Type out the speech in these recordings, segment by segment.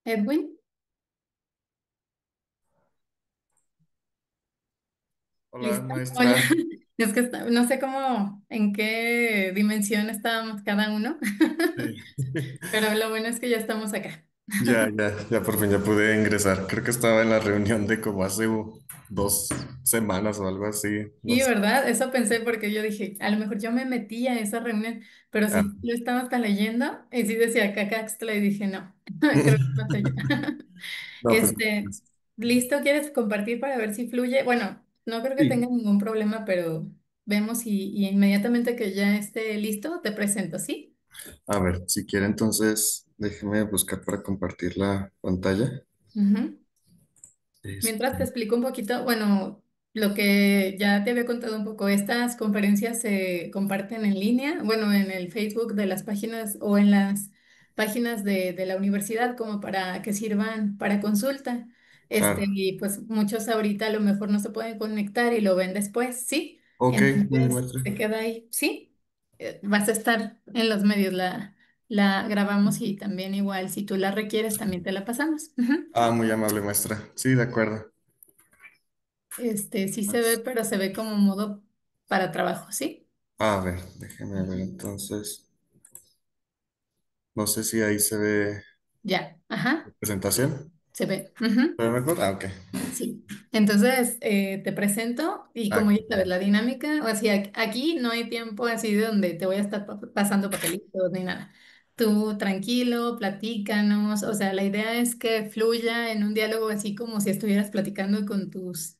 Edwin, Hola, ¿listo? Hola, maestra. es que no sé cómo, en qué dimensión estábamos cada uno, Sí. pero lo bueno es que ya estamos acá. Ya por fin ya pude ingresar. Creo que estaba en la reunión de como hace 2 semanas o algo así. No Y sé. verdad, eso pensé porque yo dije, a lo mejor yo me metí a esa reunión, pero Ah. sí lo estaba hasta leyendo y sí decía Cacaxtla y dije, no, creo que no soy yo. No, pues Este, ¿listo? ¿Quieres compartir para ver si fluye? Bueno, no creo que tenga sí. ningún problema, pero vemos y inmediatamente que ya esté listo, te presento, ¿sí? A ver, si quiere entonces déjeme buscar para compartir la pantalla. Ujú. Mientras te Este, explico un poquito, bueno, lo que ya te había contado un poco, estas conferencias se comparten en línea, bueno, en el Facebook de las páginas o en las páginas de la universidad como para que sirvan para consulta. claro. Y pues muchos ahorita a lo mejor no se pueden conectar y lo ven después, ¿sí? Ok, muy bien, Entonces maestra. se queda ahí, ¿sí? Vas a estar en los medios, la grabamos y también igual, si tú la requieres, también te la pasamos. Ujú. Ah, muy amable, maestra. Sí, de acuerdo. Sí se ve, pero se ve como modo para trabajo, ¿sí? A ver, déjeme ver Ujú. entonces. No sé si ahí se ve Ya, la ajá, presentación. se ve. Ujú. ¿Se ve mejor? Ah, ok. Sí. Entonces, te presento y como Ah, ya sabes, la dinámica, o sea, aquí no hay tiempo así de donde te voy a estar pasando papelitos ni nada. Tú tranquilo, platícanos, o sea, la idea es que fluya en un diálogo así como si estuvieras platicando con tus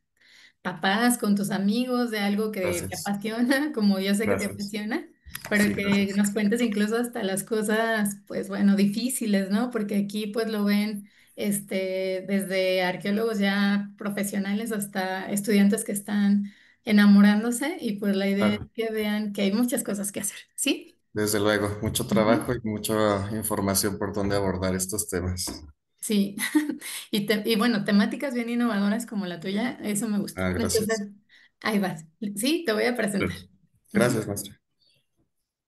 papás, con tus amigos, de algo que te gracias. apasiona, como yo sé que te Gracias. apasiona, pero Sí, que gracias. nos cuentes incluso hasta las cosas, pues bueno, difíciles, ¿no? Porque aquí pues lo ven, desde arqueólogos ya profesionales hasta estudiantes que están enamorándose y pues la idea es Claro. que vean que hay muchas cosas que hacer, ¿sí? Desde luego, mucho Ujú. trabajo y mucha información por donde abordar estos temas. Sí, y bueno, temáticas bien innovadoras como la tuya, eso me gusta. Ah, gracias. Entonces, ahí vas. Sí, te voy a presentar. Gracias, maestra.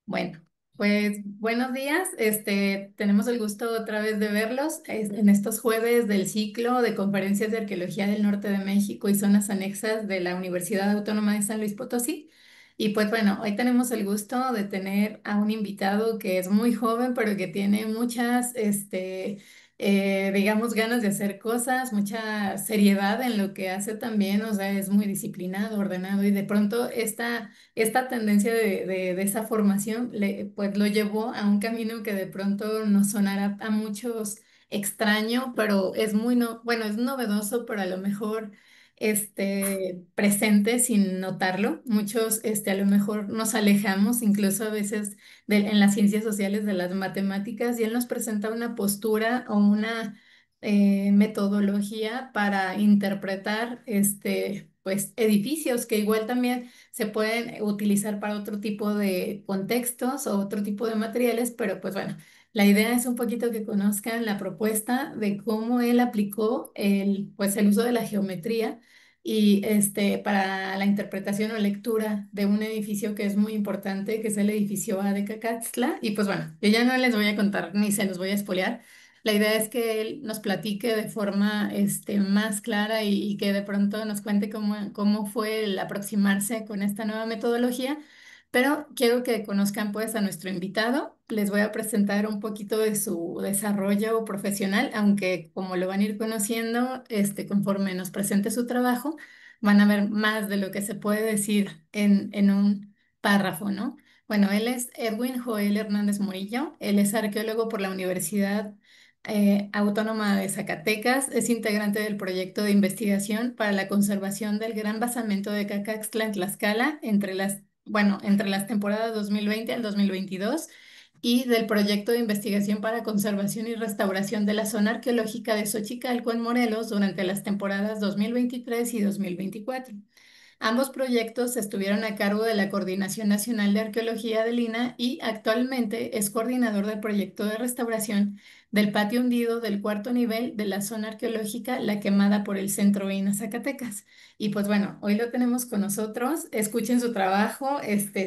Bueno, pues buenos días. Tenemos el gusto otra vez de verlos en estos jueves del ciclo de conferencias de arqueología del norte de México y zonas anexas de la Universidad Autónoma de San Luis Potosí. Y pues bueno, hoy tenemos el gusto de tener a un invitado que es muy joven, pero que tiene muchas, digamos, ganas de hacer cosas, mucha seriedad en lo que hace también, o sea, es muy disciplinado, ordenado y de pronto esta tendencia de esa formación pues lo llevó a un camino que de pronto nos sonará a muchos extraño, pero es muy no, bueno, es novedoso, pero a lo mejor presente sin notarlo. Muchos a lo mejor nos alejamos incluso a veces en las ciencias sociales de las matemáticas y él nos presenta una postura o una metodología para interpretar pues edificios que igual también se pueden utilizar para otro tipo de contextos o otro tipo de materiales, pero pues bueno, la idea es un poquito que conozcan la propuesta de cómo él aplicó pues el uso de la geometría y para la interpretación o lectura de un edificio que es muy importante, que es el edificio A de Cacaxtla. Y pues bueno, yo ya no les voy a contar ni se los voy a espolear. La idea es que él nos platique de forma más clara y que de pronto nos cuente cómo fue el aproximarse con esta nueva metodología. Pero quiero que conozcan pues a nuestro invitado. Les voy a presentar un poquito de su desarrollo profesional, aunque como lo van a ir conociendo, conforme nos presente su trabajo, van a ver más de lo que se puede decir en un párrafo, ¿no? Bueno, él es Edwin Joel Hernández Murillo. Él es arqueólogo por la Universidad Autónoma de Zacatecas. Es integrante del proyecto de investigación para la conservación del gran basamento de Cacaxtla en Tlaxcala entre las temporadas 2020 al 2022 y del proyecto de investigación para conservación y restauración de la zona arqueológica de Xochicalco en Morelos durante las temporadas 2023 y 2024. Ambos proyectos estuvieron a cargo de la Coordinación Nacional de Arqueología del INAH y actualmente es coordinador del proyecto de restauración del patio hundido del cuarto nivel de la zona arqueológica La Quemada por el Centro INAH Zacatecas. Y pues bueno, hoy lo tenemos con nosotros. Escuchen su trabajo.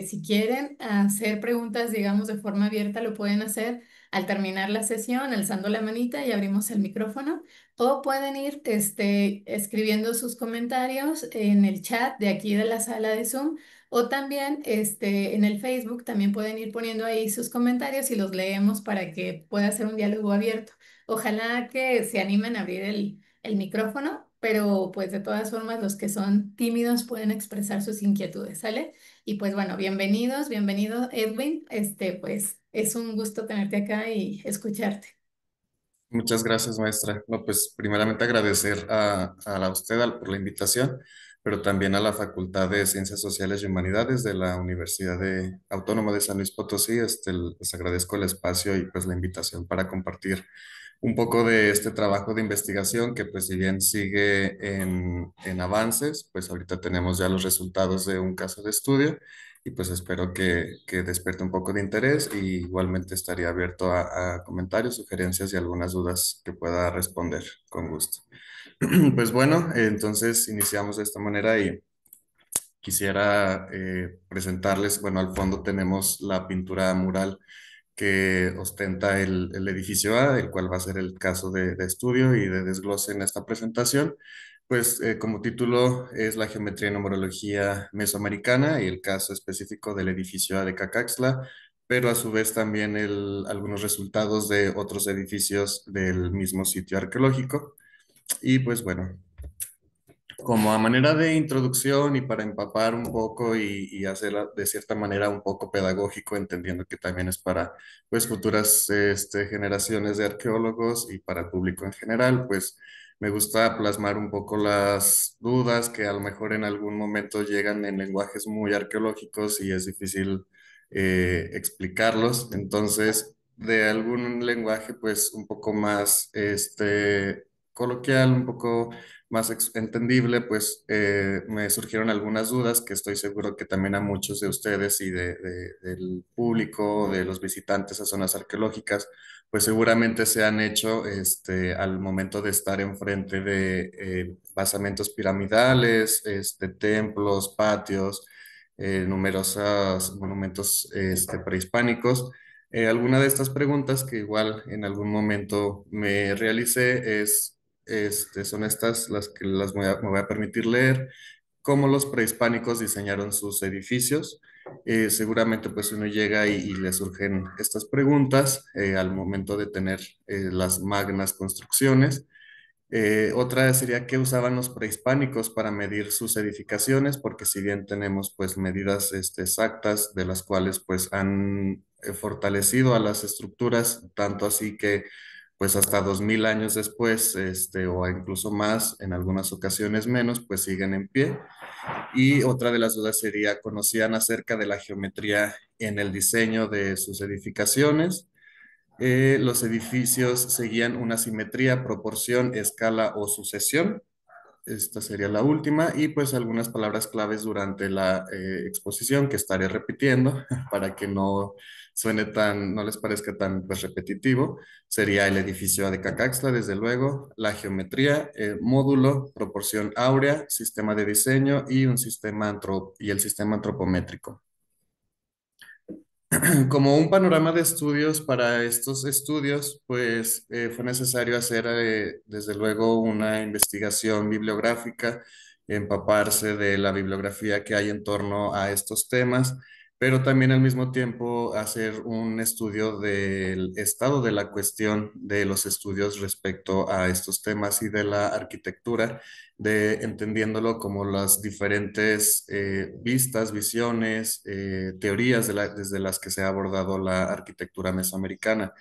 Si quieren hacer preguntas, digamos, de forma abierta, lo pueden hacer al terminar la sesión, alzando la manita y abrimos el micrófono. O pueden ir escribiendo sus comentarios en el chat de aquí de la sala de Zoom. O también en el Facebook también pueden ir poniendo ahí sus comentarios y los leemos para que pueda ser un diálogo abierto. Ojalá que se animen a abrir el micrófono, pero pues de todas formas los que son tímidos pueden expresar sus inquietudes, ¿sale? Y pues bueno, bienvenidos, bienvenido Edwin. Pues es un gusto tenerte acá y escucharte. Muchas gracias, maestra. No, pues primeramente agradecer a usted por la invitación, pero también a la Facultad de Ciencias Sociales y Humanidades de la Autónoma de San Luis Potosí. Les agradezco el espacio y pues la invitación para compartir un poco de este trabajo de investigación que pues si bien sigue en avances, pues ahorita tenemos ya los resultados de un caso de estudio y pues espero que despierte un poco de interés y igualmente estaría abierto a comentarios, sugerencias y algunas dudas que pueda responder con gusto. Pues bueno, entonces iniciamos de esta manera y quisiera presentarles, bueno, al fondo tenemos la pintura mural que ostenta el edificio A, el cual va a ser el caso de estudio y de desglose en esta presentación. Pues como título es la geometría y numerología mesoamericana y el caso específico del edificio A de Cacaxtla, pero a su vez también algunos resultados de otros edificios del mismo sitio arqueológico. Y pues bueno, como a manera de introducción y para empapar un poco y hacerla de cierta manera un poco pedagógico, entendiendo que también es para pues futuras generaciones de arqueólogos y para el público en general, pues me gusta plasmar un poco las dudas que a lo mejor en algún momento llegan en lenguajes muy arqueológicos y es difícil explicarlos. Entonces, de algún lenguaje pues un poco más coloquial, un poco más entendible, pues me surgieron algunas dudas que estoy seguro que también a muchos de ustedes y del público, de los visitantes a zonas arqueológicas, pues seguramente se han hecho al momento de estar enfrente de basamentos piramidales, templos, patios, numerosos monumentos prehispánicos. Alguna de estas preguntas que igual en algún momento me realicé son estas las que me voy a permitir leer, cómo los prehispánicos diseñaron sus edificios. Seguramente pues uno llega y le surgen estas preguntas al momento de tener las magnas construcciones. Otra sería qué usaban los prehispánicos para medir sus edificaciones, porque si bien tenemos pues medidas exactas de las cuales pues han fortalecido a las estructuras, tanto así que pues hasta 2000 años después, o incluso más, en algunas ocasiones menos, pues siguen en pie. Y otra de las dudas sería, ¿conocían acerca de la geometría en el diseño de sus edificaciones? Los edificios seguían una simetría, proporción, escala o sucesión. Esta sería la última. Y pues algunas palabras claves durante la exposición que estaré repitiendo para que no les parezca tan pues, repetitivo. Sería el edificio de Cacaxtla, desde luego, la geometría, módulo, proporción áurea, sistema de diseño y y el sistema antropométrico. Como un panorama de estudios para estos estudios, pues fue necesario hacer desde luego una investigación bibliográfica, empaparse de la bibliografía que hay en torno a estos temas, pero también al mismo tiempo hacer un estudio del estado de la cuestión de los estudios respecto a estos temas y de la arquitectura, entendiéndolo como las diferentes vistas, visiones, teorías desde las que se ha abordado la arquitectura mesoamericana.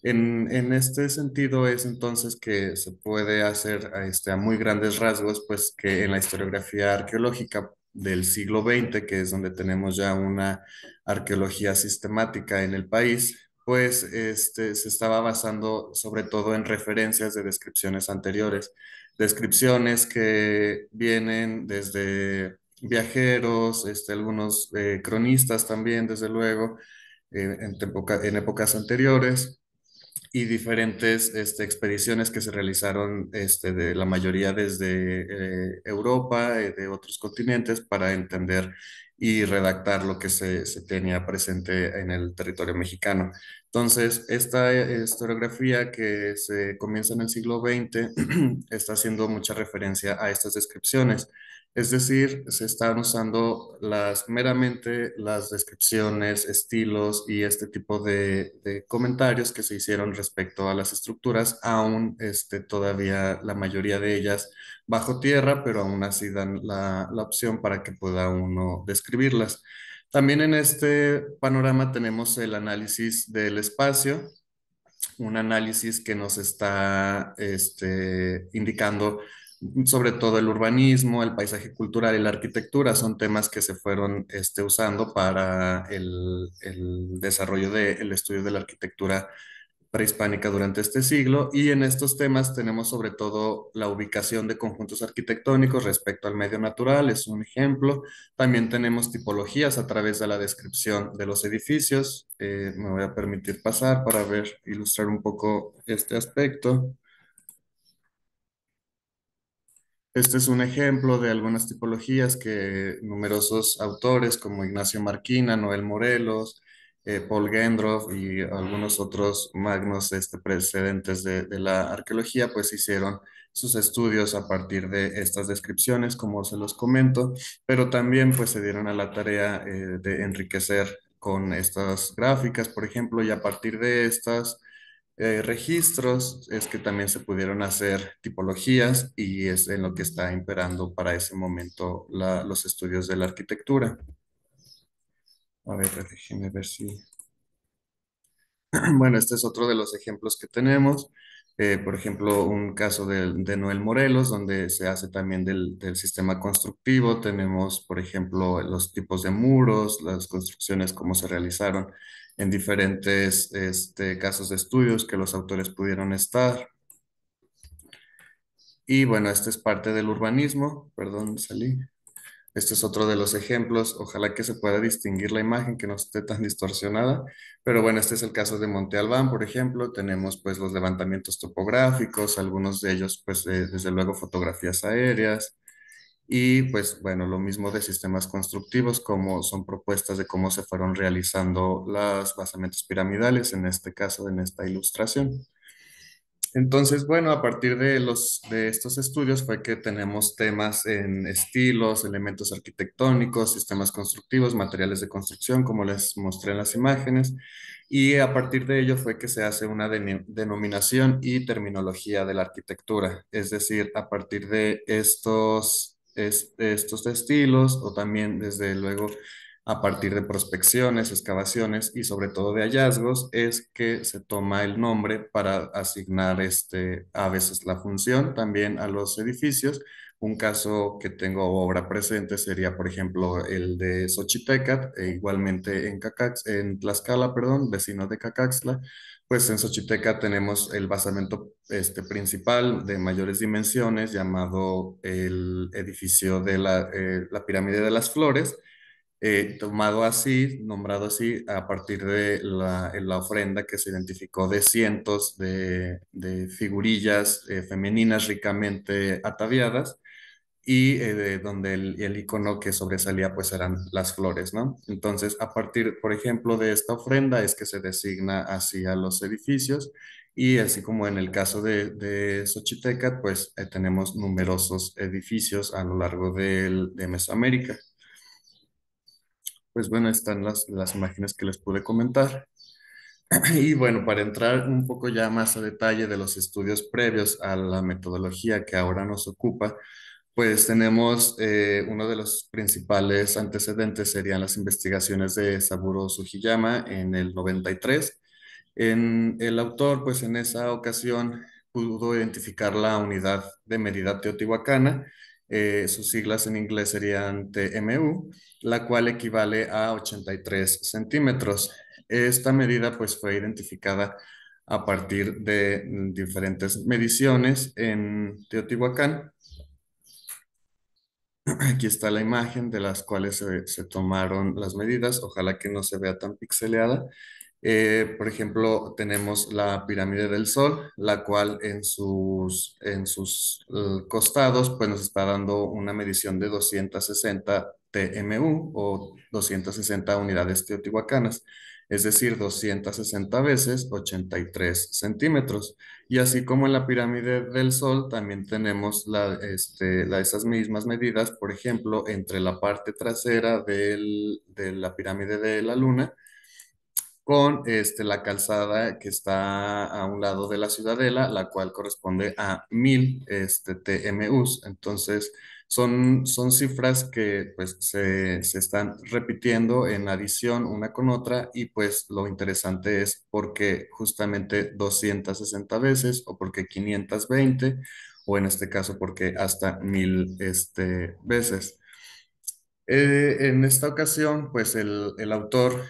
En este sentido es entonces que se puede hacer a muy grandes rasgos, pues que en la historiografía arqueológica del siglo XX, que es donde tenemos ya una arqueología sistemática en el país, pues se estaba basando sobre todo en referencias de descripciones anteriores, descripciones que vienen desde viajeros, algunos cronistas también, desde luego, en épocas anteriores y diferentes expediciones que se realizaron de la mayoría desde Europa, de otros continentes, para entender y redactar lo que se tenía presente en el territorio mexicano. Entonces, esta historiografía que se comienza en el siglo XX está haciendo mucha referencia a estas descripciones. Es decir, se están usando meramente las descripciones, estilos y este tipo de comentarios que se hicieron respecto a las estructuras, aún todavía la mayoría de ellas bajo tierra, pero aún así dan la opción para que pueda uno describirlas. También en este panorama tenemos el análisis del espacio, un análisis que nos está indicando sobre todo el urbanismo, el paisaje cultural y la arquitectura. Son temas que se fueron usando para el desarrollo del estudio de la arquitectura prehispánica durante este siglo, y en estos temas tenemos sobre todo la ubicación de conjuntos arquitectónicos respecto al medio natural, es un ejemplo. También tenemos tipologías a través de la descripción de los edificios. Me voy a permitir pasar para ver, ilustrar un poco este aspecto. Este es un ejemplo de algunas tipologías que numerosos autores como Ignacio Marquina, Noel Morelos, Paul Gendroff y algunos otros magnos precedentes de la arqueología, pues hicieron sus estudios a partir de estas descripciones, como se los comento, pero también pues se dieron a la tarea de enriquecer con estas gráficas, por ejemplo, y a partir de estas registros es que también se pudieron hacer tipologías, y es en lo que está imperando para ese momento los estudios de la arquitectura. A ver, déjenme ver si... Bueno, este es otro de los ejemplos que tenemos. Por ejemplo, un caso de Noel Morelos, donde se hace también del sistema constructivo. Tenemos, por ejemplo, los tipos de muros, las construcciones, cómo se realizaron en diferentes casos de estudios que los autores pudieron estar. Y bueno, este es parte del urbanismo, perdón, salí. Este es otro de los ejemplos. Ojalá que se pueda distinguir la imagen, que no esté tan distorsionada. Pero bueno, este es el caso de Monte Albán, por ejemplo. Tenemos pues los levantamientos topográficos, algunos de ellos pues desde luego fotografías aéreas. Y pues bueno, lo mismo de sistemas constructivos, como son propuestas de cómo se fueron realizando los basamentos piramidales, en este caso, en esta ilustración. Entonces, bueno, a partir de estos estudios fue que tenemos temas en estilos, elementos arquitectónicos, sistemas constructivos, materiales de construcción, como les mostré en las imágenes, y a partir de ello fue que se hace una denominación y terminología de la arquitectura, es decir, a partir de estos estilos, o también desde luego a partir de prospecciones, excavaciones y sobre todo de hallazgos, es que se toma el nombre para asignar a veces la función también a los edificios. Un caso que tengo obra presente sería, por ejemplo, el de Xochitecat, igualmente en Tlaxcala, perdón, vecino de Cacaxtla. Pues en Xochitecat tenemos el basamento principal de mayores dimensiones, llamado el edificio de la Pirámide de las Flores, tomado así, nombrado así, a partir de la ofrenda que se identificó de cientos de figurillas femeninas ricamente ataviadas, y de donde el icono que sobresalía pues eran las flores, ¿no? Entonces, a partir, por ejemplo, de esta ofrenda es que se designa así a los edificios, y así como en el caso de Xochitecas, pues tenemos numerosos edificios a lo largo de Mesoamérica. Pues bueno, están las imágenes que les pude comentar. Y bueno, para entrar un poco ya más a detalle de los estudios previos a la metodología que ahora nos ocupa, pues tenemos uno de los principales antecedentes serían las investigaciones de Saburo Sugiyama en el 93. El autor, pues en esa ocasión pudo identificar la unidad de medida teotihuacana. Sus siglas en inglés serían TMU, la cual equivale a 83 centímetros. Esta medida pues fue identificada a partir de diferentes mediciones en Teotihuacán. Aquí está la imagen de las cuales se tomaron las medidas. Ojalá que no se vea tan pixeleada. Por ejemplo, tenemos la pirámide del Sol, la cual en sus costados pues nos está dando una medición de 260 TMU o 260 unidades teotihuacanas, es decir, 260 veces 83 centímetros. Y así como en la pirámide del Sol, también tenemos esas mismas medidas, por ejemplo, entre la parte trasera de la pirámide de la Luna con la calzada que está a un lado de la ciudadela, la cual corresponde a 1000 TMUs. Entonces, son cifras que pues se están repitiendo en adición una con otra y pues lo interesante es por qué justamente 260 veces o por qué 520 o en este caso porque hasta 1000 veces. En esta ocasión, pues el autor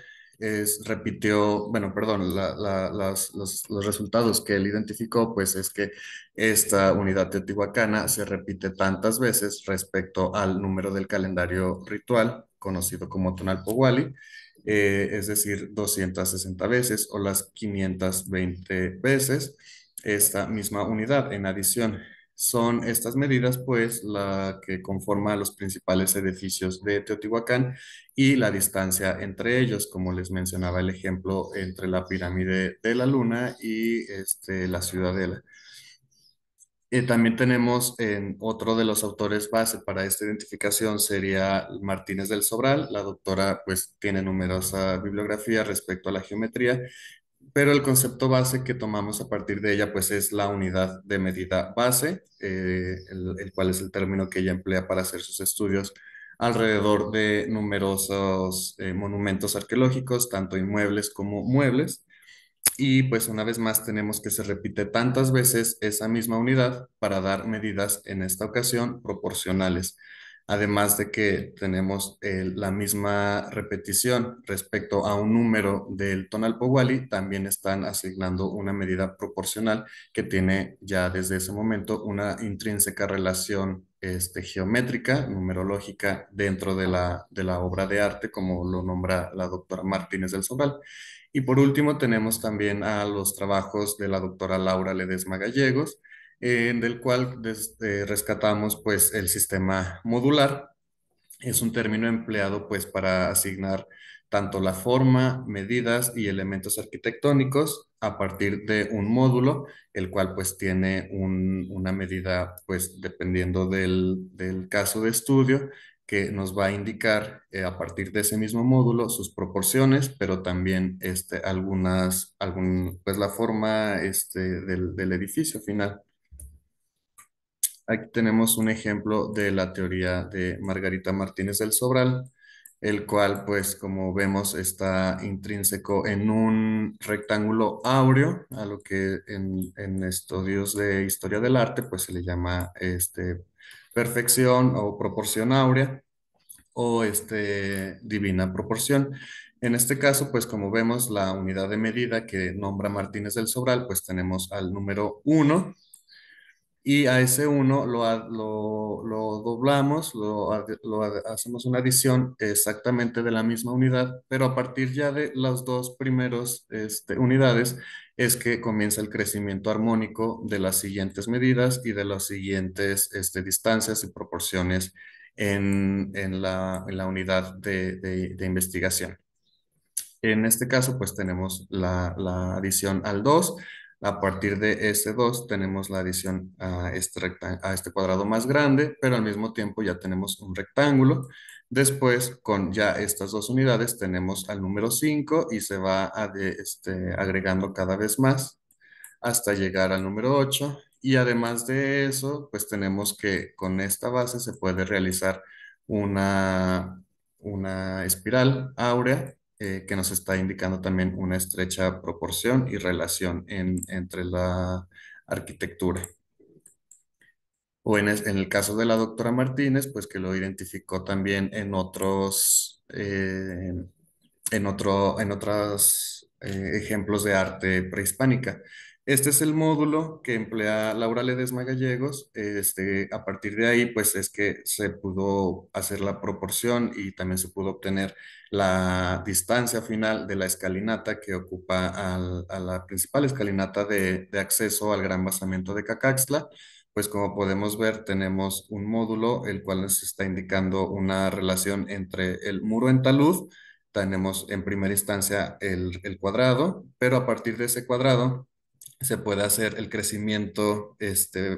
repitió, bueno, perdón, los resultados que él identificó, pues es que esta unidad teotihuacana se repite tantas veces respecto al número del calendario ritual, conocido como Tonalpohualli, es decir, 260 veces o las 520 veces esta misma unidad en adición. Son estas medidas, pues, la que conforma los principales edificios de Teotihuacán y la distancia entre ellos, como les mencionaba el ejemplo entre la pirámide de la Luna y la Ciudadela. También tenemos en otro de los autores base para esta identificación sería Martínez del Sobral. La doctora pues tiene numerosa bibliografía respecto a la geometría, pero el concepto base que tomamos a partir de ella, pues es la unidad de medida base, el cual es el término que ella emplea para hacer sus estudios alrededor de numerosos monumentos arqueológicos, tanto inmuebles como muebles. Y pues una vez más tenemos que se repite tantas veces esa misma unidad para dar medidas en esta ocasión proporcionales. Además de que tenemos la misma repetición respecto a un número del Tonalpohualli, también están asignando una medida proporcional que tiene ya desde ese momento una intrínseca relación geométrica, numerológica dentro de la obra de arte, como lo nombra la doctora Martínez del Sobral. Y por último tenemos también a los trabajos de la doctora Laura Ledesma Gallegos, del cual rescatamos pues el sistema modular. Es un término empleado pues para asignar tanto la forma, medidas y elementos arquitectónicos a partir de un módulo, el cual pues tiene una medida pues dependiendo del caso de estudio que nos va a indicar a partir de ese mismo módulo sus proporciones, pero también pues la forma del edificio final. Aquí tenemos un ejemplo de la teoría de Margarita Martínez del Sobral, el cual, pues, como vemos, está intrínseco en un rectángulo áureo, a lo que en estudios de historia del arte, pues, se le llama perfección o proporción áurea o divina proporción. En este caso, pues, como vemos, la unidad de medida que nombra Martínez del Sobral, pues, tenemos al número uno y a ese uno lo doblamos, hacemos una adición exactamente de la misma unidad, pero a partir ya de las dos primeros unidades es que comienza el crecimiento armónico de las siguientes medidas y de las siguientes distancias y proporciones en la unidad de investigación. En este caso, pues tenemos la adición al 2. A partir de ese 2 tenemos la adición a este cuadrado más grande, pero al mismo tiempo ya tenemos un rectángulo. Después, con ya estas dos unidades, tenemos al número 5 y se va agregando cada vez más hasta llegar al número 8. Y además de eso, pues tenemos que con esta base se puede realizar una, una espiral áurea que nos está indicando también una estrecha proporción y relación entre la arquitectura. O en el caso de la doctora Martínez, pues que lo identificó también en otros ejemplos de arte prehispánica. Este es el módulo que emplea Laura Ledesma Gallegos. A partir de ahí, pues es que se pudo hacer la proporción y también se pudo obtener la distancia final de la escalinata que ocupa a la principal escalinata de acceso al gran basamento de Cacaxtla. Pues como podemos ver, tenemos un módulo el cual nos está indicando una relación entre el muro en talud. Tenemos en primera instancia el cuadrado, pero a partir de ese cuadrado se puede hacer el crecimiento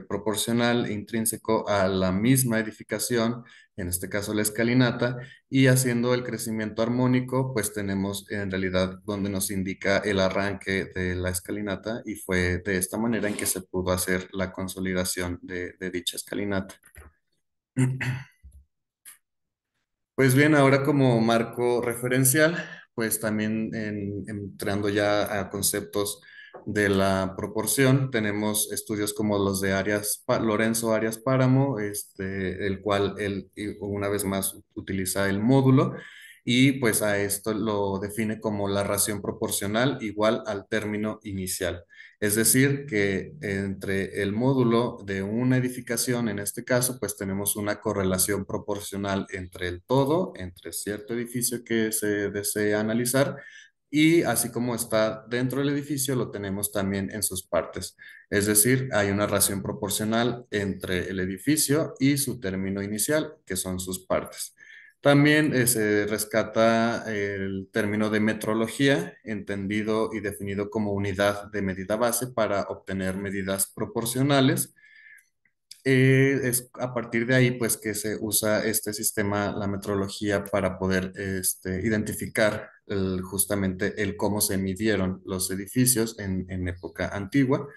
proporcional intrínseco a la misma edificación, en este caso la escalinata, y haciendo el crecimiento armónico, pues tenemos en realidad donde nos indica el arranque de la escalinata y fue de esta manera en que se pudo hacer la consolidación de dicha escalinata. Pues bien, ahora como marco referencial, pues también entrando ya a conceptos de la proporción, tenemos estudios como los de Lorenzo Arias Páramo, el cual él una vez más utiliza el módulo y pues a esto lo define como la ración proporcional igual al término inicial. Es decir, que entre el módulo de una edificación, en este caso, pues tenemos una correlación proporcional entre el todo, entre cierto edificio que se desea analizar, y así como está dentro del edificio, lo tenemos también en sus partes. Es decir, hay una ración proporcional entre el edificio y su término inicial, que son sus partes. También se rescata el término de metrología, entendido y definido como unidad de medida base para obtener medidas proporcionales. Es a partir de ahí, pues, que se usa este sistema, la metrología, para poder identificar justamente el cómo se midieron los edificios en época antigua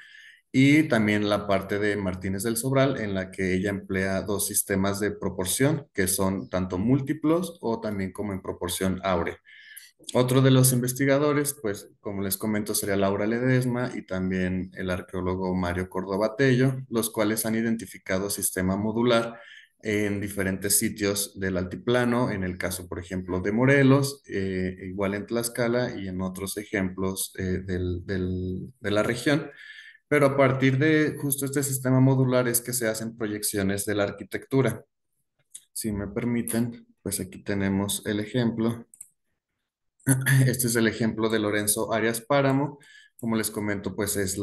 y también la parte de Martínez del Sobral, en la que ella emplea dos sistemas de proporción, que son tanto múltiplos o también como en proporción áurea. Otro de los investigadores, pues como les comento, sería Laura Ledesma y también el arqueólogo Mario Córdoba Tello, los cuales han identificado sistema modular en diferentes sitios del altiplano, en el caso, por ejemplo, de Morelos, igual en Tlaxcala y en otros ejemplos de la región. Pero a partir de justo este sistema modular es que se hacen proyecciones de la arquitectura. Si me permiten, pues aquí tenemos el ejemplo. Este es el ejemplo de Lorenzo Arias Páramo. Como les comento, pues es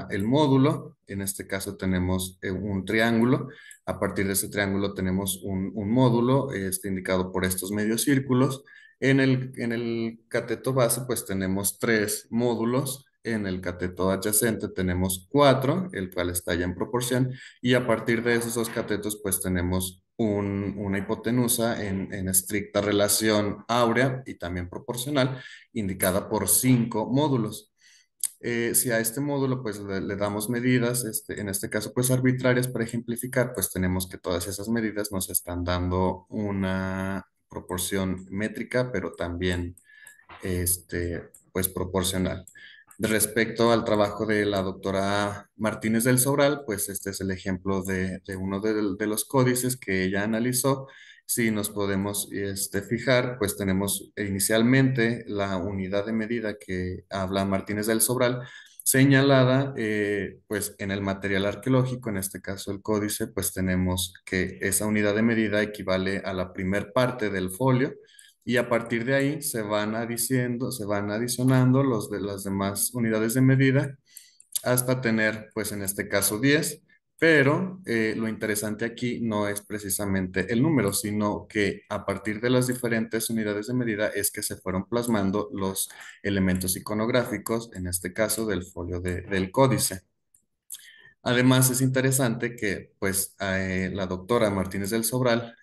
el módulo. En este caso tenemos un triángulo. A partir de ese triángulo tenemos un módulo indicado por estos medios círculos. En el cateto base, pues tenemos tres módulos. En el cateto adyacente tenemos cuatro, el cual está ya en proporción. Y a partir de esos dos catetos, pues tenemos una hipotenusa en estricta relación áurea y también proporcional, indicada por cinco módulos. Si a este módulo pues le damos medidas, en este caso pues arbitrarias para ejemplificar, pues tenemos que todas esas medidas nos están dando una proporción métrica, pero también pues proporcional. Respecto al trabajo de la doctora Martínez del Sobral, pues este es el ejemplo de uno de los códices que ella analizó. Si nos podemos fijar, pues tenemos inicialmente la unidad de medida que habla Martínez del Sobral señalada, pues en el material arqueológico, en este caso el códice, pues tenemos que esa unidad de medida equivale a la primer parte del folio y a partir de ahí se van adicionando los de las demás unidades de medida hasta tener, pues en este caso 10, pero lo interesante aquí no es precisamente el número, sino que a partir de las diferentes unidades de medida es que se fueron plasmando los elementos iconográficos, en este caso del folio del códice. Además, es interesante que, pues, la doctora Martínez del Sobral,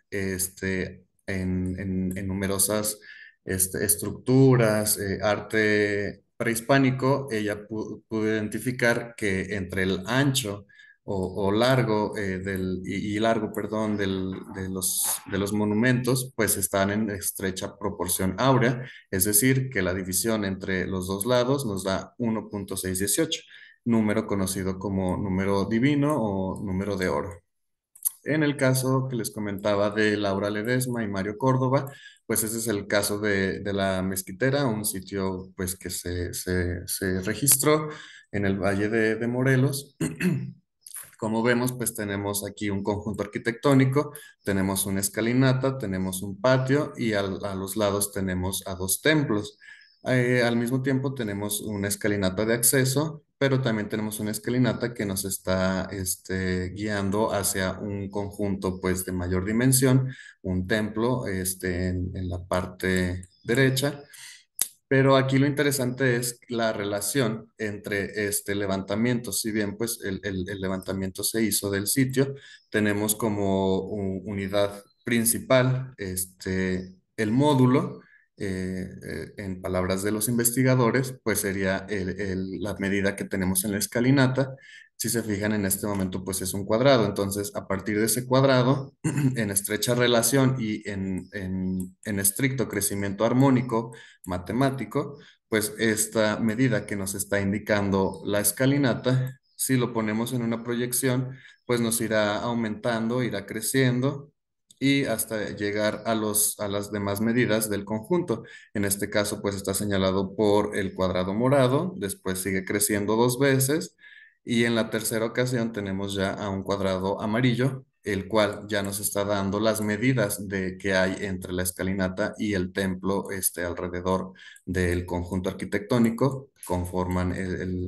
en numerosas estructuras, arte prehispánico, ella pudo identificar que entre el ancho o largo y largo, perdón, de los monumentos, pues están en estrecha proporción áurea, es decir, que la división entre los dos lados nos da 1,618 número conocido como número divino o número de oro. En el caso que les comentaba de Laura Ledesma y Mario Córdoba, pues ese es el caso de La Mezquitera, un sitio pues que se registró en el Valle de Morelos. Como vemos, pues tenemos aquí un conjunto arquitectónico, tenemos una escalinata, tenemos un patio y a los lados tenemos a dos templos. Al mismo tiempo tenemos una escalinata de acceso, pero también tenemos una escalinata que nos está guiando hacia un conjunto pues de mayor dimensión, un templo en la parte derecha. Pero aquí lo interesante es la relación entre este levantamiento. Si bien pues el levantamiento se hizo del sitio, tenemos como unidad principal el módulo, en palabras de los investigadores, pues sería la medida que tenemos en la escalinata. Si se fijan en este momento, pues es un cuadrado. Entonces, a partir de ese cuadrado, en estrecha relación y en estricto crecimiento armónico, matemático, pues esta medida que nos está indicando la escalinata, si lo ponemos en una proyección, pues nos irá aumentando, irá creciendo y hasta llegar a las demás medidas del conjunto. En este caso, pues está señalado por el cuadrado morado, después sigue creciendo dos veces y en la tercera ocasión tenemos ya a un cuadrado amarillo, el cual ya nos está dando las medidas de que hay entre la escalinata y el templo alrededor del conjunto arquitectónico, conforman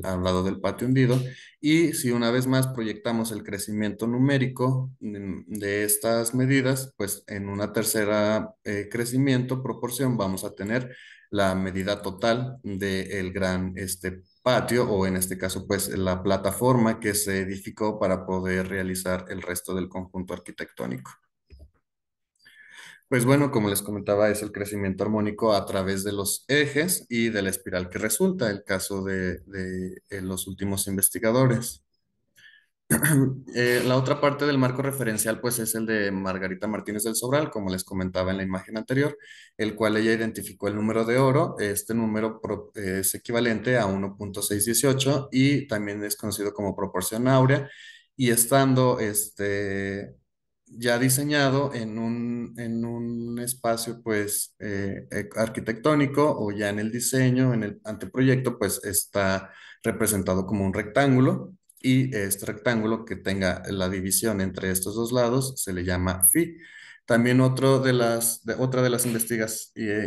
al lado del patio hundido. Y si una vez más proyectamos el crecimiento numérico de estas medidas, pues en una tercera crecimiento, proporción, vamos a tener la medida total del gran patio o en este caso pues la plataforma que se edificó para poder realizar el resto del conjunto arquitectónico. Pues bueno, como les comentaba, es el crecimiento armónico a través de los ejes y de la espiral que resulta, el caso de los últimos investigadores. La otra parte del marco referencial, pues, es el de Margarita Martínez del Sobral, como les comentaba en la imagen anterior, el cual ella identificó el número de oro. Este número es equivalente a 1.618 y también es conocido como proporción áurea. Y estando ya diseñado en un espacio, pues, arquitectónico o ya en el diseño, en el anteproyecto, pues, está representado como un rectángulo y este rectángulo que tenga la división entre estos dos lados se le llama phi. También otra de las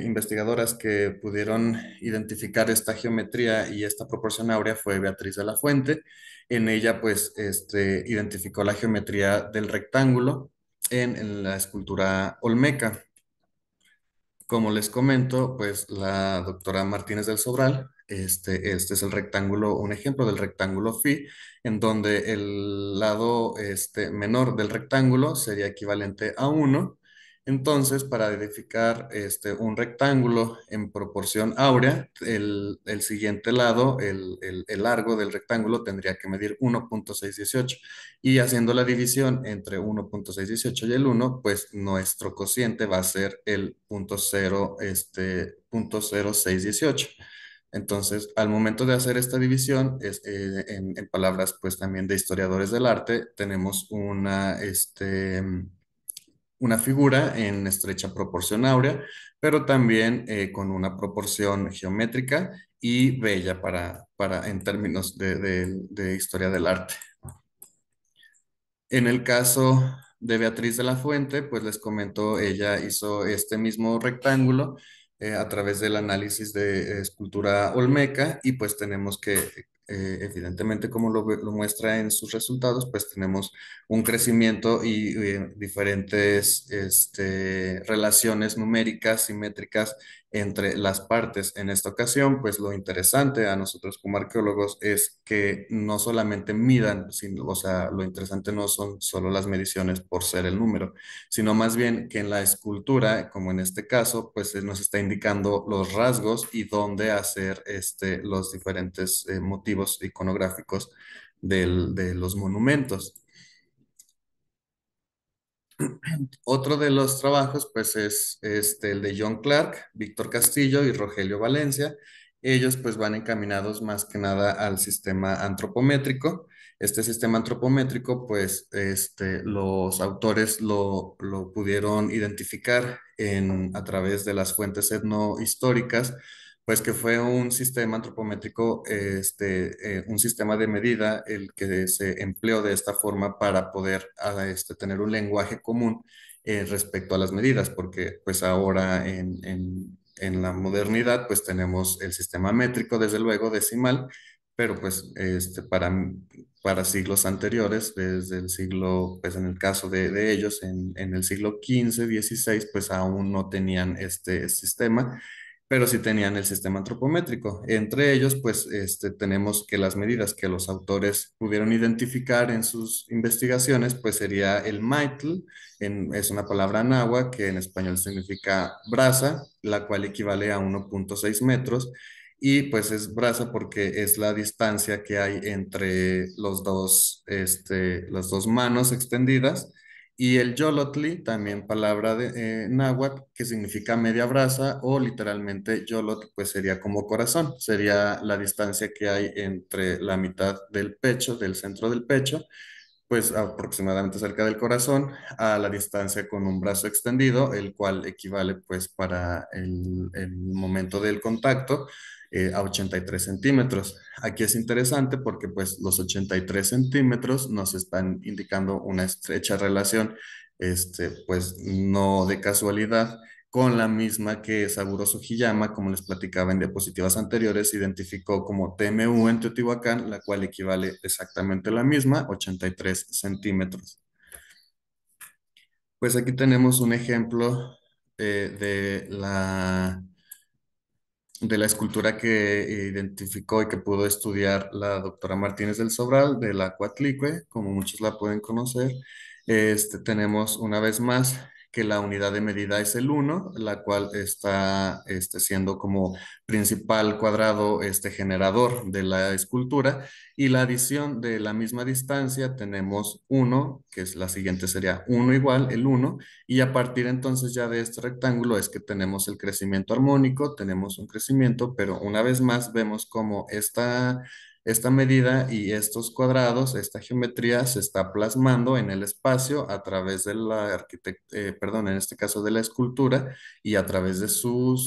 investigadoras que pudieron identificar esta geometría y esta proporción áurea fue Beatriz de la Fuente. En ella, pues, identificó la geometría del rectángulo en la escultura olmeca. Como les comento, pues la doctora Martínez del Sobral, este es el rectángulo, un ejemplo del rectángulo phi, en donde el lado menor del rectángulo sería equivalente a 1. Entonces, para edificar un rectángulo en proporción áurea, el siguiente lado, el largo del rectángulo, tendría que medir 1.618 y haciendo la división entre 1.618 y el 1, pues nuestro cociente va a ser el punto 0.0618. Entonces, al momento de hacer esta división, en palabras pues también de historiadores del arte, tenemos una figura en estrecha proporción áurea, pero también con una proporción geométrica y bella en términos de historia del arte. En el caso de Beatriz de la Fuente, pues les comento, ella hizo este mismo rectángulo a través del análisis de escultura olmeca y pues tenemos que, evidentemente como lo muestra en sus resultados, pues tenemos un crecimiento y diferentes relaciones numéricas, simétricas entre las partes. En esta ocasión, pues lo interesante a nosotros como arqueólogos es que no solamente midan, sino, o sea, lo interesante no son solo las mediciones por ser el número, sino más bien que en la escultura, como en este caso, pues nos está indicando los rasgos y dónde hacer los diferentes motivos iconográficos de los monumentos. Otro de los trabajos, pues, es el de John Clark, Víctor Castillo y Rogelio Valencia. ellos pues van encaminados más que nada al sistema antropométrico. Este sistema antropométrico, pues los autores lo pudieron identificar a través de las fuentes etnohistóricas, pues que fue un sistema antropométrico, un sistema de medida, el que se empleó de esta forma para poder tener un lenguaje común respecto a las medidas, porque pues ahora en la modernidad pues tenemos el sistema métrico, desde luego decimal, pero pues para siglos anteriores, desde el siglo, pues en el caso de ellos, en el siglo XV, XVI, pues aún no tenían este sistema, pero sí tenían el sistema antropométrico. Entre ellos, pues tenemos que las medidas que los autores pudieron identificar en sus investigaciones, pues sería el maitl, es una palabra náhuatl que en español significa brasa, la cual equivale a 1,6 metros. Y pues es brasa porque es la distancia que hay entre las dos manos extendidas. Y el yolotli, también palabra de náhuatl, que significa media brasa o literalmente yolot, pues sería como corazón. Sería la distancia que hay entre la mitad del pecho, del centro del pecho, pues aproximadamente cerca del corazón, a la distancia con un brazo extendido, el cual equivale pues para el momento del contacto a 83 centímetros. Aquí es interesante porque pues los 83 centímetros nos están indicando una estrecha relación, pues no de casualidad, con la misma que Saburo Sugiyama, como les platicaba en diapositivas anteriores, identificó como TMU en Teotihuacán, la cual equivale exactamente a la misma, 83 centímetros. Pues aquí tenemos un ejemplo de la escultura que identificó y que pudo estudiar la doctora Martínez del Sobral de la Coatlicue, como muchos la pueden conocer. Tenemos una vez más que la unidad de medida es el 1, la cual está siendo como principal cuadrado generador de la escultura, y la adición de la misma distancia tenemos 1, que es la siguiente sería 1 igual, el 1, y a partir entonces ya de este rectángulo es que tenemos el crecimiento armónico, tenemos un crecimiento, pero una vez más vemos cómo esta medida y estos cuadrados, esta geometría se está plasmando en el espacio a través de la perdón, en este caso de la escultura y a través de su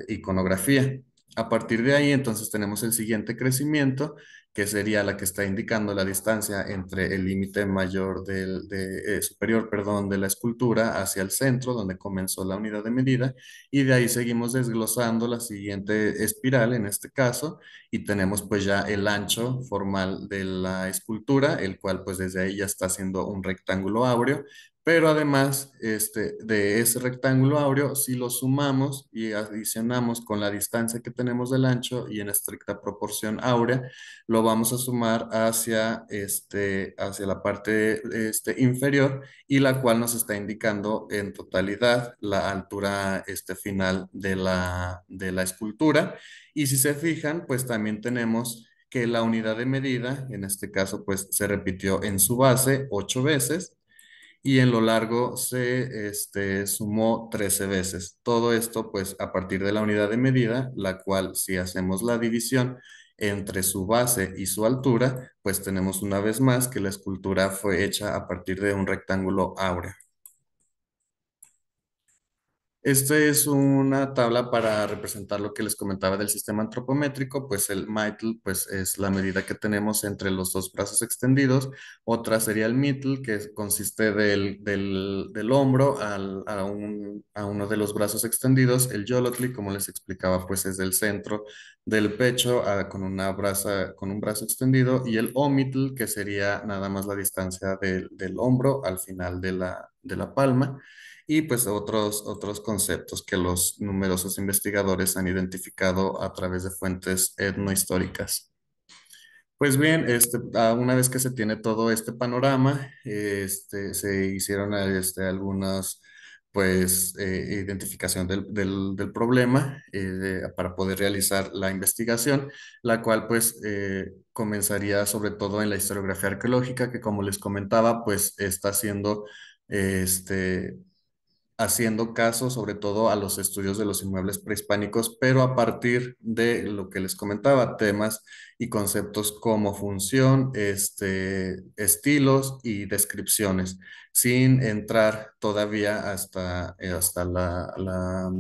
iconografía. A partir de ahí, entonces tenemos el siguiente crecimiento, que sería la que está indicando la distancia entre el límite mayor superior, perdón, de la escultura hacia el centro, donde comenzó la unidad de medida, y de ahí seguimos desglosando la siguiente espiral, en este caso, y tenemos pues ya el ancho formal de la escultura, el cual pues desde ahí ya está haciendo un rectángulo áureo, pero además de ese rectángulo áureo, si lo sumamos y adicionamos con la distancia que tenemos del ancho y en estricta proporción áurea, lo vamos a sumar hacia la parte inferior, y la cual nos está indicando en totalidad la altura final de la escultura. Y si se fijan, pues también tenemos que la unidad de medida, en este caso, pues se repitió en su base 8 veces y en lo largo se sumó 13 veces. Todo esto pues a partir de la unidad de medida, la cual si hacemos la división entre su base y su altura, pues tenemos una vez más que la escultura fue hecha a partir de un rectángulo áureo. Esta es una tabla para representar lo que les comentaba del sistema antropométrico, pues el mitl pues es la medida que tenemos entre los dos brazos extendidos. Otra sería el mitl, que consiste del hombro a uno de los brazos extendidos. El yolotli, como les explicaba, pues es del centro del pecho con con un brazo extendido, y el omitl, que sería nada más la distancia del hombro al final de la palma, y pues otros conceptos que los numerosos investigadores han identificado a través de fuentes etnohistóricas. Pues bien, una vez que se tiene todo este panorama, se hicieron algunas pues identificación del problema para poder realizar la investigación, la cual pues comenzaría sobre todo en la historiografía arqueológica, que como les comentaba, pues está siendo este, haciendo caso sobre todo a los estudios de los inmuebles prehispánicos, pero a partir de lo que les comentaba, temas y conceptos como función, estilos y descripciones, sin entrar todavía hasta la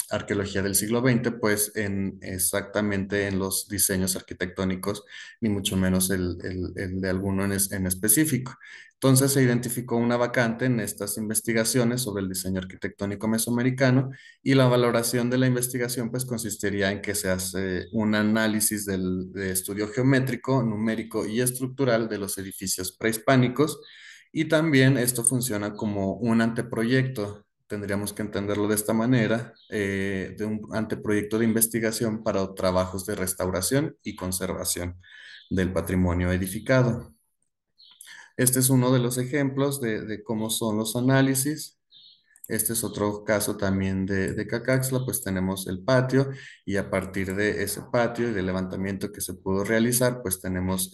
arqueología del siglo XX, pues en exactamente en los diseños arquitectónicos, ni mucho menos el de alguno en específico. Entonces se identificó una vacante en estas investigaciones sobre el diseño arquitectónico mesoamericano y la valoración de la investigación pues consistiría en que se hace un análisis de estudio geométrico, numérico y estructural de los edificios prehispánicos y también esto funciona como un anteproyecto. Tendríamos que entenderlo de esta manera, de un anteproyecto de investigación para trabajos de restauración y conservación del patrimonio edificado. Este es uno de los ejemplos de cómo son los análisis. Este es otro caso también de Cacaxla, pues tenemos el patio y a partir de ese patio y del levantamiento que se pudo realizar, pues tenemos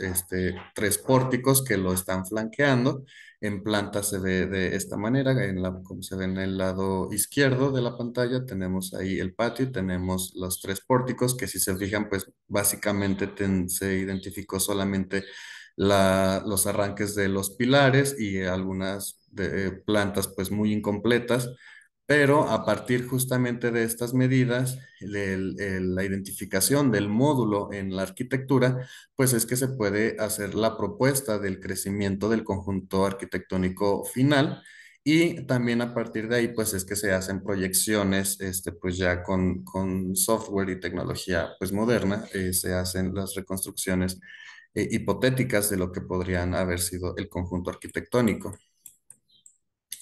tres pórticos que lo están flanqueando. En planta se ve de esta manera, como se ve en el lado izquierdo de la pantalla, tenemos ahí el patio y tenemos los tres pórticos que si se fijan, pues básicamente se identificó solamente los arranques de los pilares y algunas plantas pues muy incompletas, pero a partir justamente de estas medidas, la identificación del módulo en la arquitectura, pues es que se puede hacer la propuesta del crecimiento del conjunto arquitectónico final. Y también a partir de ahí, pues es que se hacen proyecciones, pues ya con software y tecnología, pues moderna, se hacen las reconstrucciones hipotéticas de lo que podrían haber sido el conjunto arquitectónico.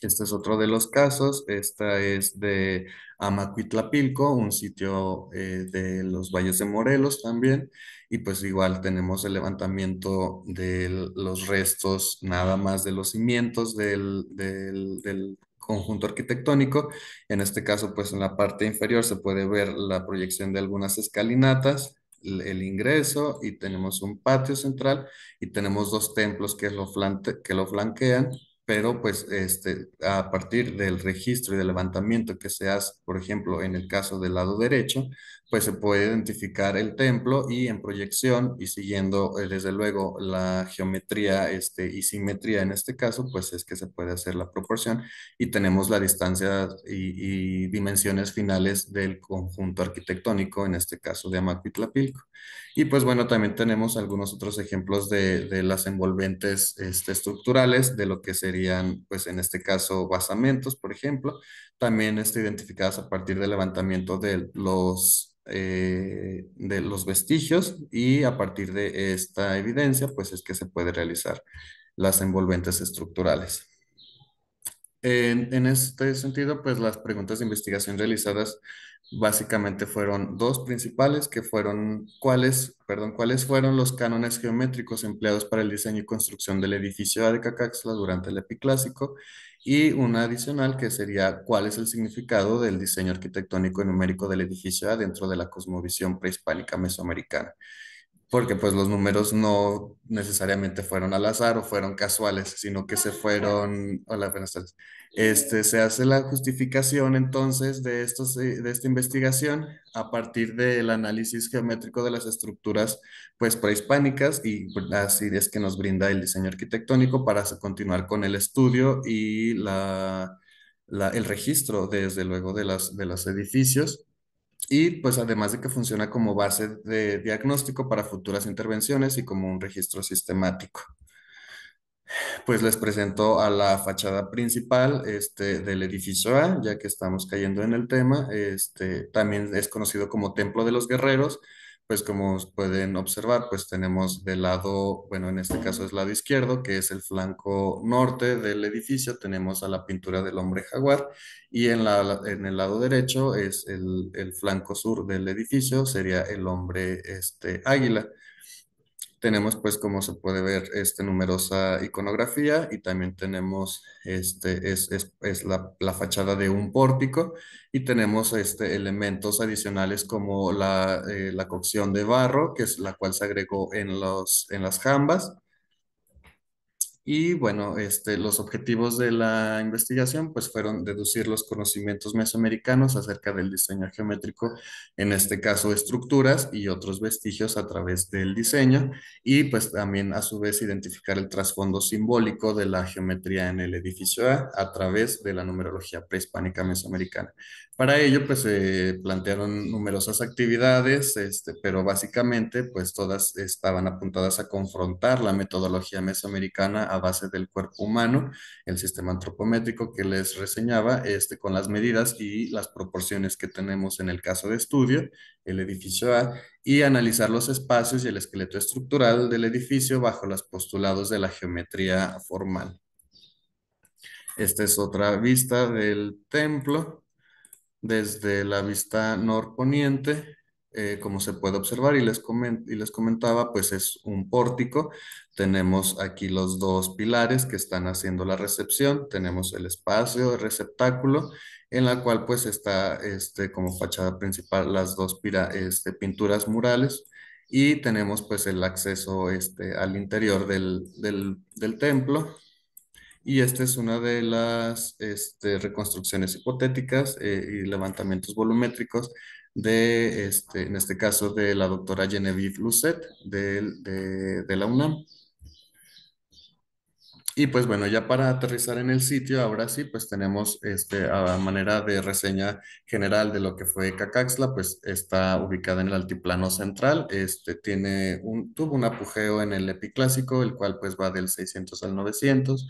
Este es otro de los casos. Esta es de Amacuitlapilco, un sitio de los Valles de Morelos también. Y pues igual tenemos el levantamiento de los restos, nada más de los cimientos del conjunto arquitectónico. En este caso, pues en la parte inferior se puede ver la proyección de algunas escalinatas, el ingreso y tenemos un patio central y tenemos dos templos que lo flanquean, pero pues a partir del registro y del levantamiento que se hace, por ejemplo, en el caso del lado derecho, pues se puede identificar el templo y en proyección y siguiendo desde luego la geometría y simetría en este caso, pues es que se puede hacer la proporción y tenemos la distancia y dimensiones finales del conjunto arquitectónico, en este caso de Amacuitlapilco. Y pues bueno, también tenemos algunos otros ejemplos de las envolventes estructurales, de lo que serían, pues en este caso, basamentos, por ejemplo, también identificadas a partir del levantamiento de los vestigios y a partir de esta evidencia, pues es que se puede realizar las envolventes estructurales. En este sentido, pues las preguntas de investigación realizadas básicamente fueron dos principales, que fueron cuáles fueron los cánones geométricos empleados para el diseño y construcción del edificio A de Cacaxtla durante el Epiclásico, y una adicional que sería cuál es el significado del diseño arquitectónico y numérico del edificio A dentro de la cosmovisión prehispánica mesoamericana, porque pues los números no necesariamente fueron al azar o fueron casuales, sino que se fueron, hola, buenas tardes. Se hace la justificación entonces de esta investigación a partir del análisis geométrico de las estructuras pues prehispánicas y pues, así es que nos brinda el diseño arquitectónico para continuar con el estudio y el registro desde luego de los edificios y pues además de que funciona como base de diagnóstico para futuras intervenciones y como un registro sistemático. Pues les presento a la fachada principal del edificio A, ya que estamos cayendo en el tema. También es conocido como Templo de los Guerreros. Pues como pueden observar, pues tenemos del lado, bueno, en este caso es lado izquierdo, que es el flanco norte del edificio, tenemos a la pintura del hombre jaguar, y en el lado derecho es el flanco sur del edificio, sería el hombre águila. Tenemos, pues, como se puede ver, numerosa iconografía y también tenemos, es la fachada de un pórtico y tenemos, elementos adicionales como la cocción de barro, que es la cual se agregó en las jambas. Y bueno, los objetivos de la investigación pues fueron deducir los conocimientos mesoamericanos acerca del diseño geométrico, en este caso estructuras y otros vestigios a través del diseño, y pues también a su vez identificar el trasfondo simbólico de la geometría en el edificio a través de la numerología prehispánica mesoamericana. Para ello, pues se plantearon numerosas actividades, pero básicamente, pues todas estaban apuntadas a confrontar la metodología mesoamericana a base del cuerpo humano, el sistema antropométrico que les reseñaba, con las medidas y las proporciones que tenemos en el caso de estudio, el edificio A, y analizar los espacios y el esqueleto estructural del edificio bajo los postulados de la geometría formal. Esta es otra vista del templo desde la vista norponiente, como se puede observar y les comentaba, pues es un pórtico. Tenemos aquí los dos pilares que están haciendo la recepción. Tenemos el espacio de receptáculo, en la cual pues está como fachada principal las dos pinturas murales. Y tenemos pues el acceso al interior del templo, y esta es una de las reconstrucciones hipotéticas y levantamientos volumétricos en este caso, de la doctora Genevieve Lucet de la UNAM. Y pues bueno, ya para aterrizar en el sitio, ahora sí, pues tenemos a manera de reseña general de lo que fue Cacaxtla, pues está ubicada en el altiplano central, tuvo un apogeo en el epiclásico, el cual pues va del 600 al 900.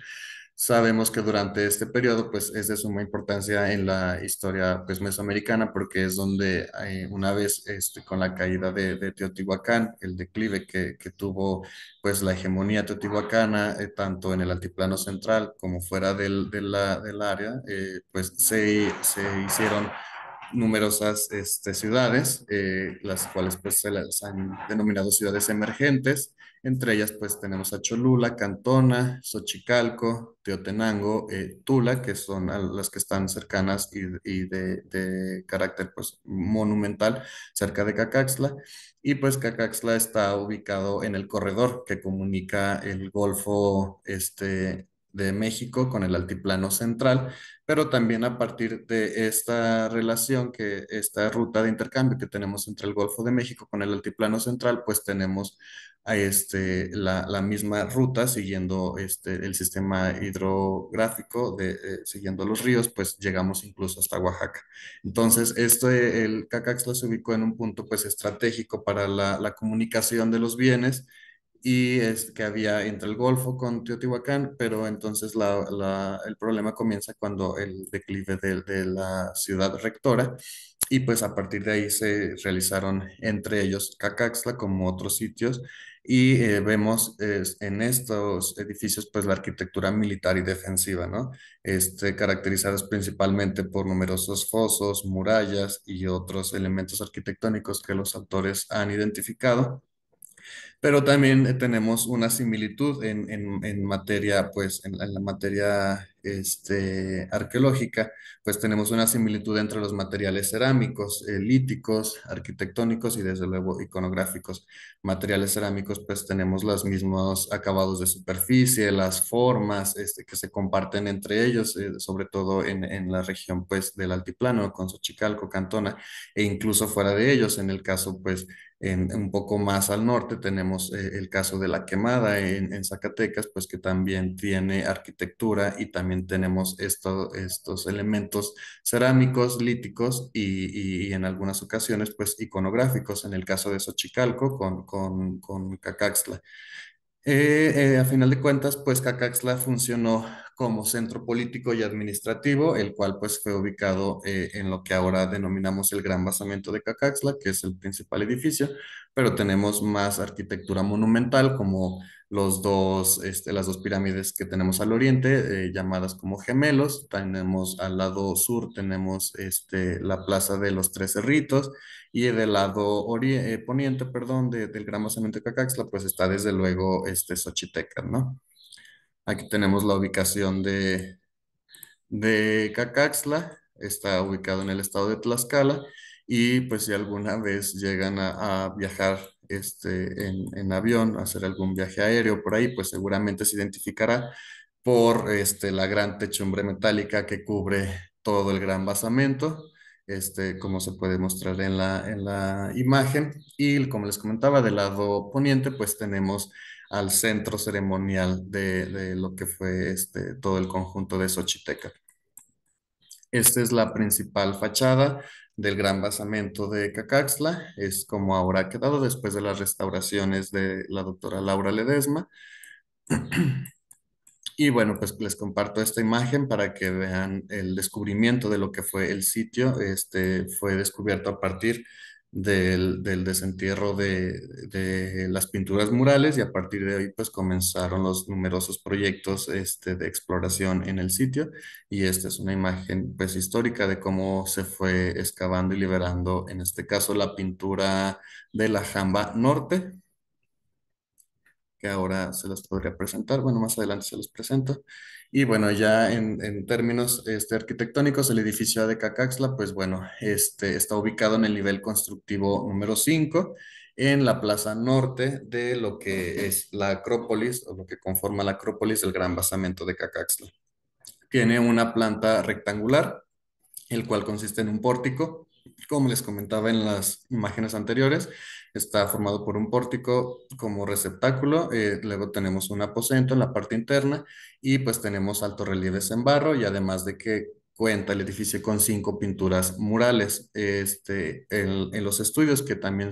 Sabemos que durante este periodo pues es de suma importancia en la historia pues mesoamericana, porque es donde una vez con la caída de Teotihuacán, el declive que tuvo pues la hegemonía teotihuacana, tanto en el altiplano central como fuera del área, pues se hicieron numerosas ciudades, las cuales pues se las han denominado ciudades emergentes. Entre ellas pues tenemos a Cholula, Cantona, Xochicalco, Teotenango, Tula, que son las que están cercanas y de carácter pues monumental cerca de Cacaxtla. Y pues Cacaxtla está ubicado en el corredor que comunica el Golfo de México con el Altiplano Central, pero también a partir de esta relación, esta ruta de intercambio que tenemos entre el Golfo de México con el Altiplano Central, pues tenemos a la misma ruta siguiendo el sistema hidrográfico, siguiendo los ríos, pues llegamos incluso hasta Oaxaca. Entonces, el Cacaxtla se ubicó en un punto pues estratégico para la comunicación de los bienes, y es que había entre el Golfo con Teotihuacán, pero entonces el problema comienza cuando el declive de la ciudad rectora, y pues a partir de ahí se realizaron entre ellos Cacaxtla como otros sitios, y vemos en estos edificios pues la arquitectura militar y defensiva, ¿no? Caracterizados principalmente por numerosos fosos, murallas y otros elementos arquitectónicos que los autores han identificado. Pero también tenemos una similitud en materia, pues en la materia arqueológica, pues tenemos una similitud entre los materiales cerámicos, líticos, arquitectónicos y desde luego iconográficos. Materiales cerámicos, pues tenemos los mismos acabados de superficie, las formas que se comparten entre ellos, sobre todo en la región pues del altiplano, con Xochicalco, Cantona, e incluso fuera de ellos, en el caso pues un poco más al norte tenemos el caso de La Quemada en Zacatecas, pues que también tiene arquitectura, y también tenemos estos elementos cerámicos, líticos y en algunas ocasiones pues iconográficos, en el caso de Xochicalco con Cacaxtla. A final de cuentas, pues Cacaxtla funcionó como centro político y administrativo, el cual pues fue ubicado en lo que ahora denominamos el Gran Basamento de Cacaxtla, que es el principal edificio, pero tenemos más arquitectura monumental como las dos pirámides que tenemos al oriente, llamadas como gemelos. Tenemos al lado sur, tenemos la Plaza de los Tres Cerritos, y del lado poniente, perdón, del Gran Basamento de Cacaxtla, pues está desde luego Xochitecas, ¿no? Aquí tenemos la ubicación de Cacaxtla, está ubicado en el estado de Tlaxcala, y pues si alguna vez llegan a viajar en avión, hacer algún viaje aéreo por ahí, pues seguramente se identificará por la gran techumbre metálica que cubre todo el gran basamento, como se puede mostrar en la imagen. Y como les comentaba, del lado poniente, pues tenemos al centro ceremonial de lo que fue todo el conjunto de Xochiteca. Esta es la principal fachada del gran basamento de Cacaxtla, es como ahora ha quedado después de las restauraciones de la doctora Laura Ledesma. Y bueno, pues les comparto esta imagen para que vean el descubrimiento de lo que fue el sitio. Este fue descubierto a partir del desentierro de las pinturas murales y a partir de ahí pues comenzaron los numerosos proyectos de exploración en el sitio. Y esta es una imagen pues histórica de cómo se fue excavando y liberando, en este caso, la pintura de la Jamba Norte, que ahora se los podría presentar. Bueno, más adelante se los presento. Y bueno, ya en términos arquitectónicos, el edificio de Cacaxla, pues bueno, está ubicado en el nivel constructivo número 5 en la plaza norte de lo que es la Acrópolis, o lo que conforma la Acrópolis del Gran Basamento de Cacaxla. Tiene una planta rectangular, el cual consiste en un pórtico. Como les comentaba en las imágenes anteriores, está formado por un pórtico como receptáculo, luego tenemos un aposento en la parte interna y pues tenemos altorrelieves en barro y además de que cuenta el edificio con 5 pinturas murales. En los estudios que también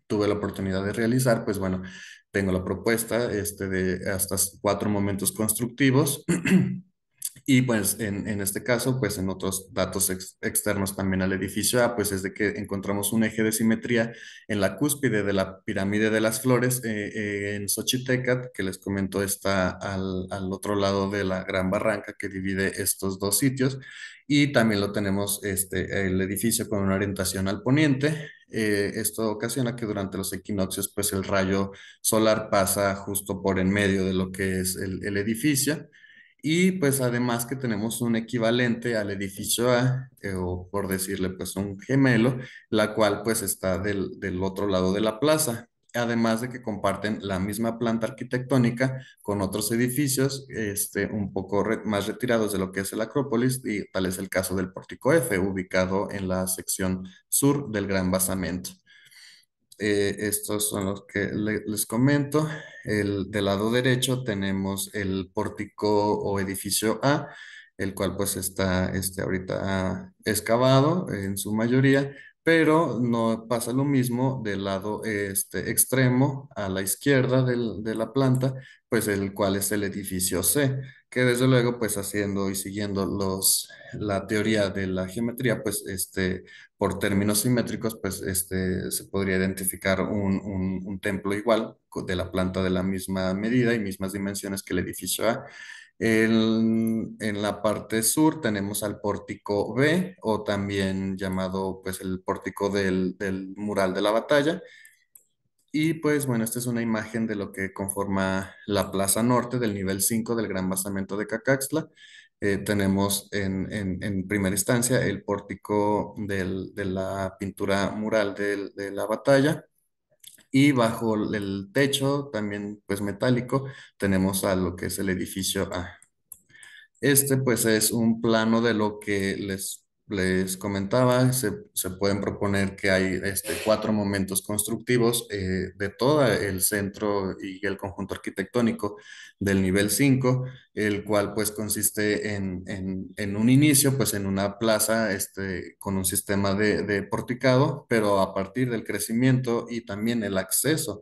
tuve la oportunidad de realizar, pues bueno, tengo la propuesta de hasta 4 momentos constructivos. Y pues en este caso, pues en otros datos externos también al edificio A, pues es de que encontramos un eje de simetría en la cúspide de la pirámide de las flores en Xochitecatl, que les comento está al otro lado de la gran barranca que divide estos dos sitios. Y también lo tenemos el edificio con una orientación al poniente. Esto ocasiona que durante los equinoccios, pues el rayo solar pasa justo por en medio de lo que es el edificio. Y pues además que tenemos un equivalente al edificio A, o por decirle pues un gemelo, la cual pues está del otro lado de la plaza. Además de que comparten la misma planta arquitectónica con otros edificios un poco más retirados de lo que es el Acrópolis, y tal es el caso del Pórtico F, ubicado en la sección sur del Gran Basamento. Estos son los que les comento. Del lado derecho tenemos el pórtico o edificio A, el cual pues está ahorita excavado en su mayoría, pero no pasa lo mismo del lado extremo a la izquierda de la planta, pues el cual es el edificio C, que desde luego pues haciendo y siguiendo la teoría de la geometría, pues por términos simétricos, pues se podría identificar un templo igual, de la planta de la misma medida y mismas dimensiones que el edificio A. En la parte sur tenemos al pórtico B, o también llamado pues el pórtico del mural de la batalla. Y pues bueno, esta es una imagen de lo que conforma la plaza norte del nivel 5 del gran basamento de Cacaxtla. Tenemos en primera instancia el pórtico de la pintura mural de la batalla, y bajo el techo también pues metálico tenemos a lo que es el edificio A. Pues es un plano de lo que les comentaba. Se pueden proponer que hay 4 momentos constructivos de todo el centro y el conjunto arquitectónico del nivel 5, el cual pues consiste en un inicio, pues en una plaza con un sistema de porticado, pero a partir del crecimiento y también el acceso,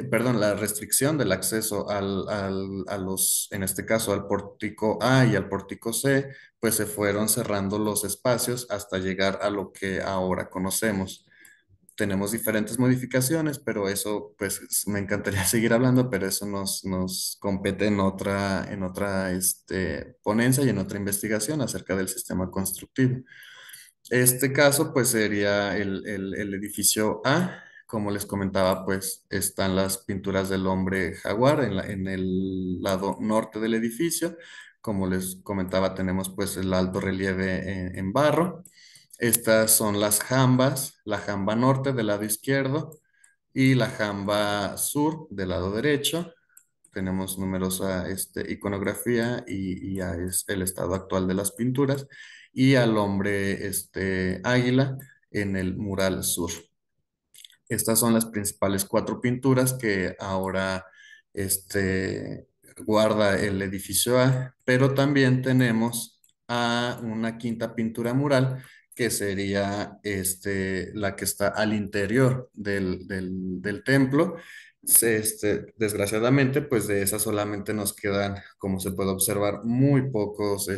perdón, la restricción del acceso en este caso, al pórtico A y al pórtico C, pues se fueron cerrando los espacios hasta llegar a lo que ahora conocemos. Tenemos diferentes modificaciones, pero eso, pues me encantaría seguir hablando, pero eso nos compete en otra ponencia y en otra investigación acerca del sistema constructivo. Este caso, pues sería el edificio A. Como les comentaba, pues están las pinturas del hombre jaguar en el lado norte del edificio. Como les comentaba, tenemos pues el alto relieve en barro. Estas son las jambas, la jamba norte del lado izquierdo, y la jamba sur del lado derecho. Tenemos numerosa iconografía y ya es el estado actual de las pinturas y al hombre águila en el mural sur. Estas son las principales cuatro pinturas que ahora este, guarda el edificio A, pero también tenemos a una quinta pintura mural que sería la que está al interior del templo. Desgraciadamente, pues de esa solamente nos quedan, como se puede observar, muy pocos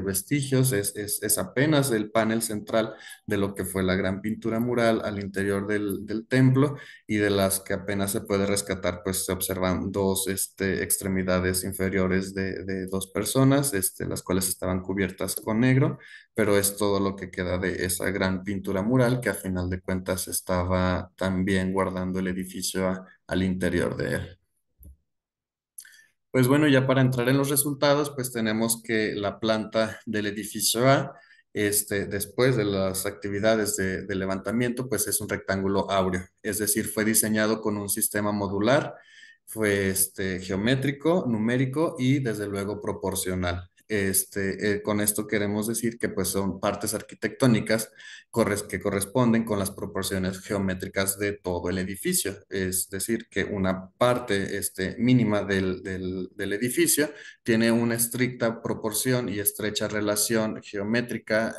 vestigios. Es apenas el panel central de lo que fue la gran pintura mural al interior del templo y de las que apenas se puede rescatar, pues se observan dos extremidades inferiores de dos personas, las cuales estaban cubiertas con negro, pero es todo lo que queda de esa gran pintura mural que a final de cuentas estaba también guardando el edificio al interior de él. Pues bueno, ya para entrar en los resultados, pues tenemos que la planta del edificio A, después de las actividades de levantamiento, pues es un rectángulo áureo, es decir, fue diseñado con un sistema modular, fue geométrico, numérico y desde luego proporcional. Con esto queremos decir que pues son partes arquitectónicas que corresponden con las proporciones geométricas de todo el edificio. Es decir, que una parte mínima del edificio tiene una estricta proporción y estrecha relación geométrica,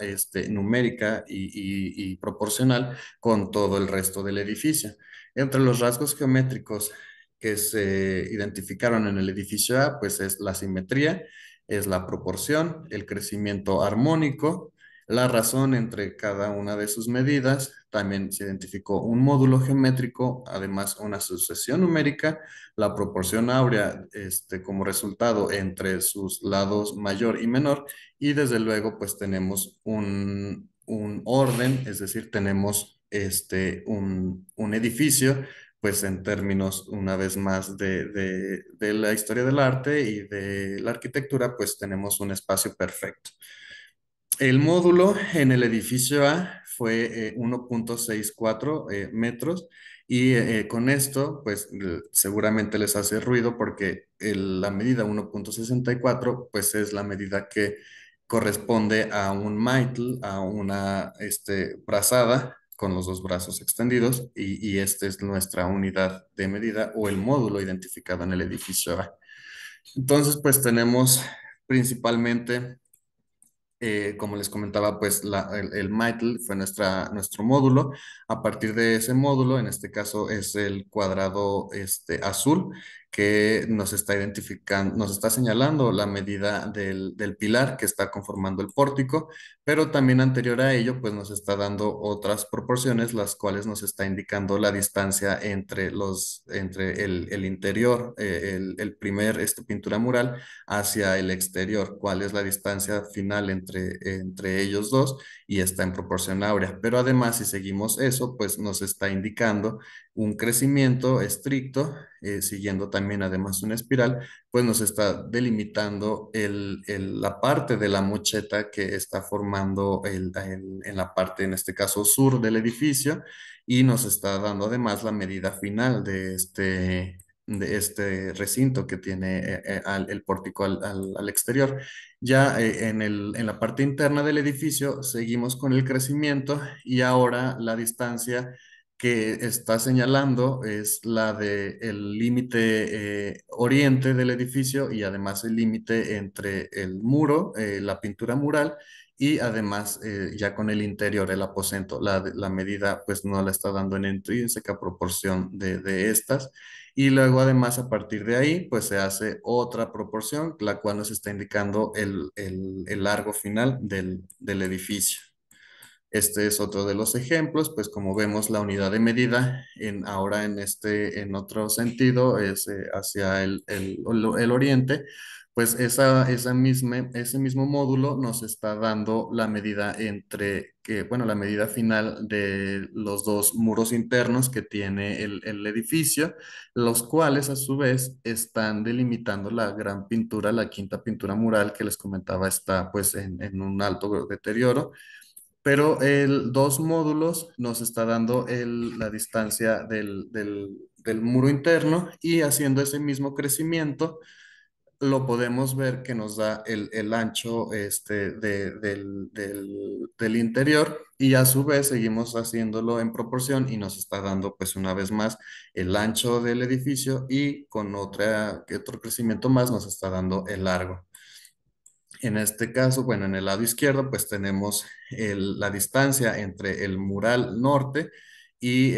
numérica y proporcional con todo el resto del edificio. Entre los rasgos geométricos que se identificaron en el edificio A, pues es la simetría, es la proporción, el crecimiento armónico, la razón entre cada una de sus medidas. También se identificó un módulo geométrico, además una sucesión numérica, la proporción áurea como resultado entre sus lados mayor y menor, y desde luego pues tenemos un orden, es decir, tenemos un edificio, pues en términos una vez más de la historia del arte y de la arquitectura, pues tenemos un espacio perfecto. El módulo en el edificio A fue 1,64 metros y con esto, pues seguramente les hace ruido porque la medida 1,64 pues es la medida que corresponde a un maitle, a una brazada con los dos brazos extendidos y esta es nuestra unidad de medida o el módulo identificado en el edificio A. Entonces, pues tenemos principalmente como les comentaba, pues el MITL fue nuestro módulo. A partir de ese módulo, en este caso es el cuadrado azul, que nos está identificando, nos está señalando la medida del pilar que está conformando el pórtico, pero también anterior a ello, pues nos está dando otras proporciones, las cuales nos está indicando la distancia entre el interior, el primer pintura mural hacia el exterior, cuál es la distancia final entre ellos dos y está en proporción áurea. Pero además, si seguimos eso, pues nos está indicando un crecimiento estricto, siguiendo también además una espiral, pues nos está delimitando la parte de la mocheta que está formando en la parte, en este caso, sur del edificio y nos está dando además la medida final de este recinto que tiene el pórtico al exterior. Ya en la parte interna del edificio seguimos con el crecimiento y ahora la distancia que está señalando es la del límite oriente del edificio y además el límite entre el muro, la pintura mural y además ya con el interior, el aposento. La medida pues no la está dando en intrínseca proporción de estas y luego además a partir de ahí pues se hace otra proporción, la cual nos está indicando el largo final del edificio. Este es otro de los ejemplos, pues como vemos la unidad de medida ahora en otro sentido es hacia el oriente, pues ese mismo módulo nos está dando la medida bueno, la medida final de los dos muros internos que tiene el edificio, los cuales a su vez están delimitando la gran pintura, la quinta pintura mural que les comentaba está pues en un alto deterioro, pero el dos módulos nos está dando la distancia del muro interno y haciendo ese mismo crecimiento lo podemos ver que nos da el ancho del interior y a su vez seguimos haciéndolo en proporción y nos está dando pues una vez más el ancho del edificio y con otro crecimiento más nos está dando el largo. En este caso, bueno, en el lado izquierdo, pues tenemos la distancia entre el mural norte y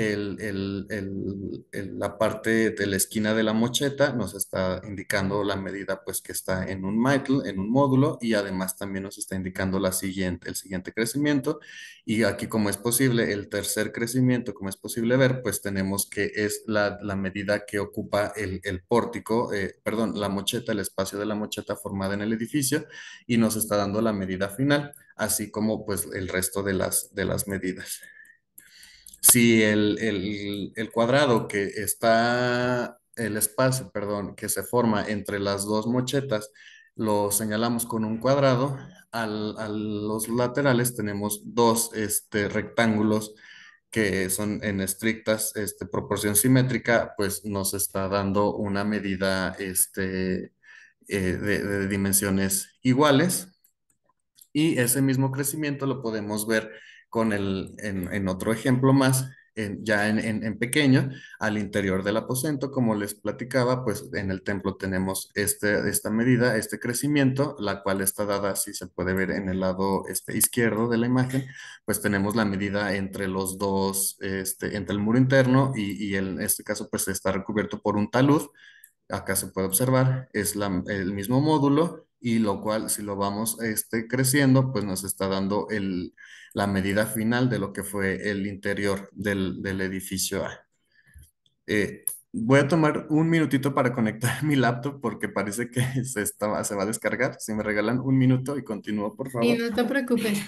la parte de la esquina de la mocheta nos está indicando la medida, pues que está en un mítl, en un módulo, y además también nos está indicando el siguiente crecimiento. Y aquí, como es posible, el tercer crecimiento, como es posible ver, pues tenemos que es la medida que ocupa el pórtico, perdón, la mocheta, el espacio de la mocheta formada en el edificio y nos está dando la medida final, así como pues el resto de las medidas. Si el cuadrado que está, el espacio, perdón, que se forma entre las dos mochetas, lo señalamos con un cuadrado, a los laterales tenemos dos rectángulos que son en estrictas proporción simétrica, pues nos está dando una medida de dimensiones iguales. Y ese mismo crecimiento lo podemos ver en otro ejemplo más, ya en pequeño, al interior del aposento, como les platicaba, pues en el templo tenemos esta medida, este crecimiento, la cual está dada, si se puede ver en el lado izquierdo de la imagen, pues tenemos la medida entre los dos, entre el muro interno y en este caso pues está recubierto por un talud. Acá se puede observar, es el mismo módulo y lo cual si lo vamos creciendo, pues nos está dando la medida final de lo que fue el interior del edificio A. Voy a tomar un minutito para conectar mi laptop porque parece que se va a descargar. Si me regalan un minuto y continúo, por Y favor. no te preocupes.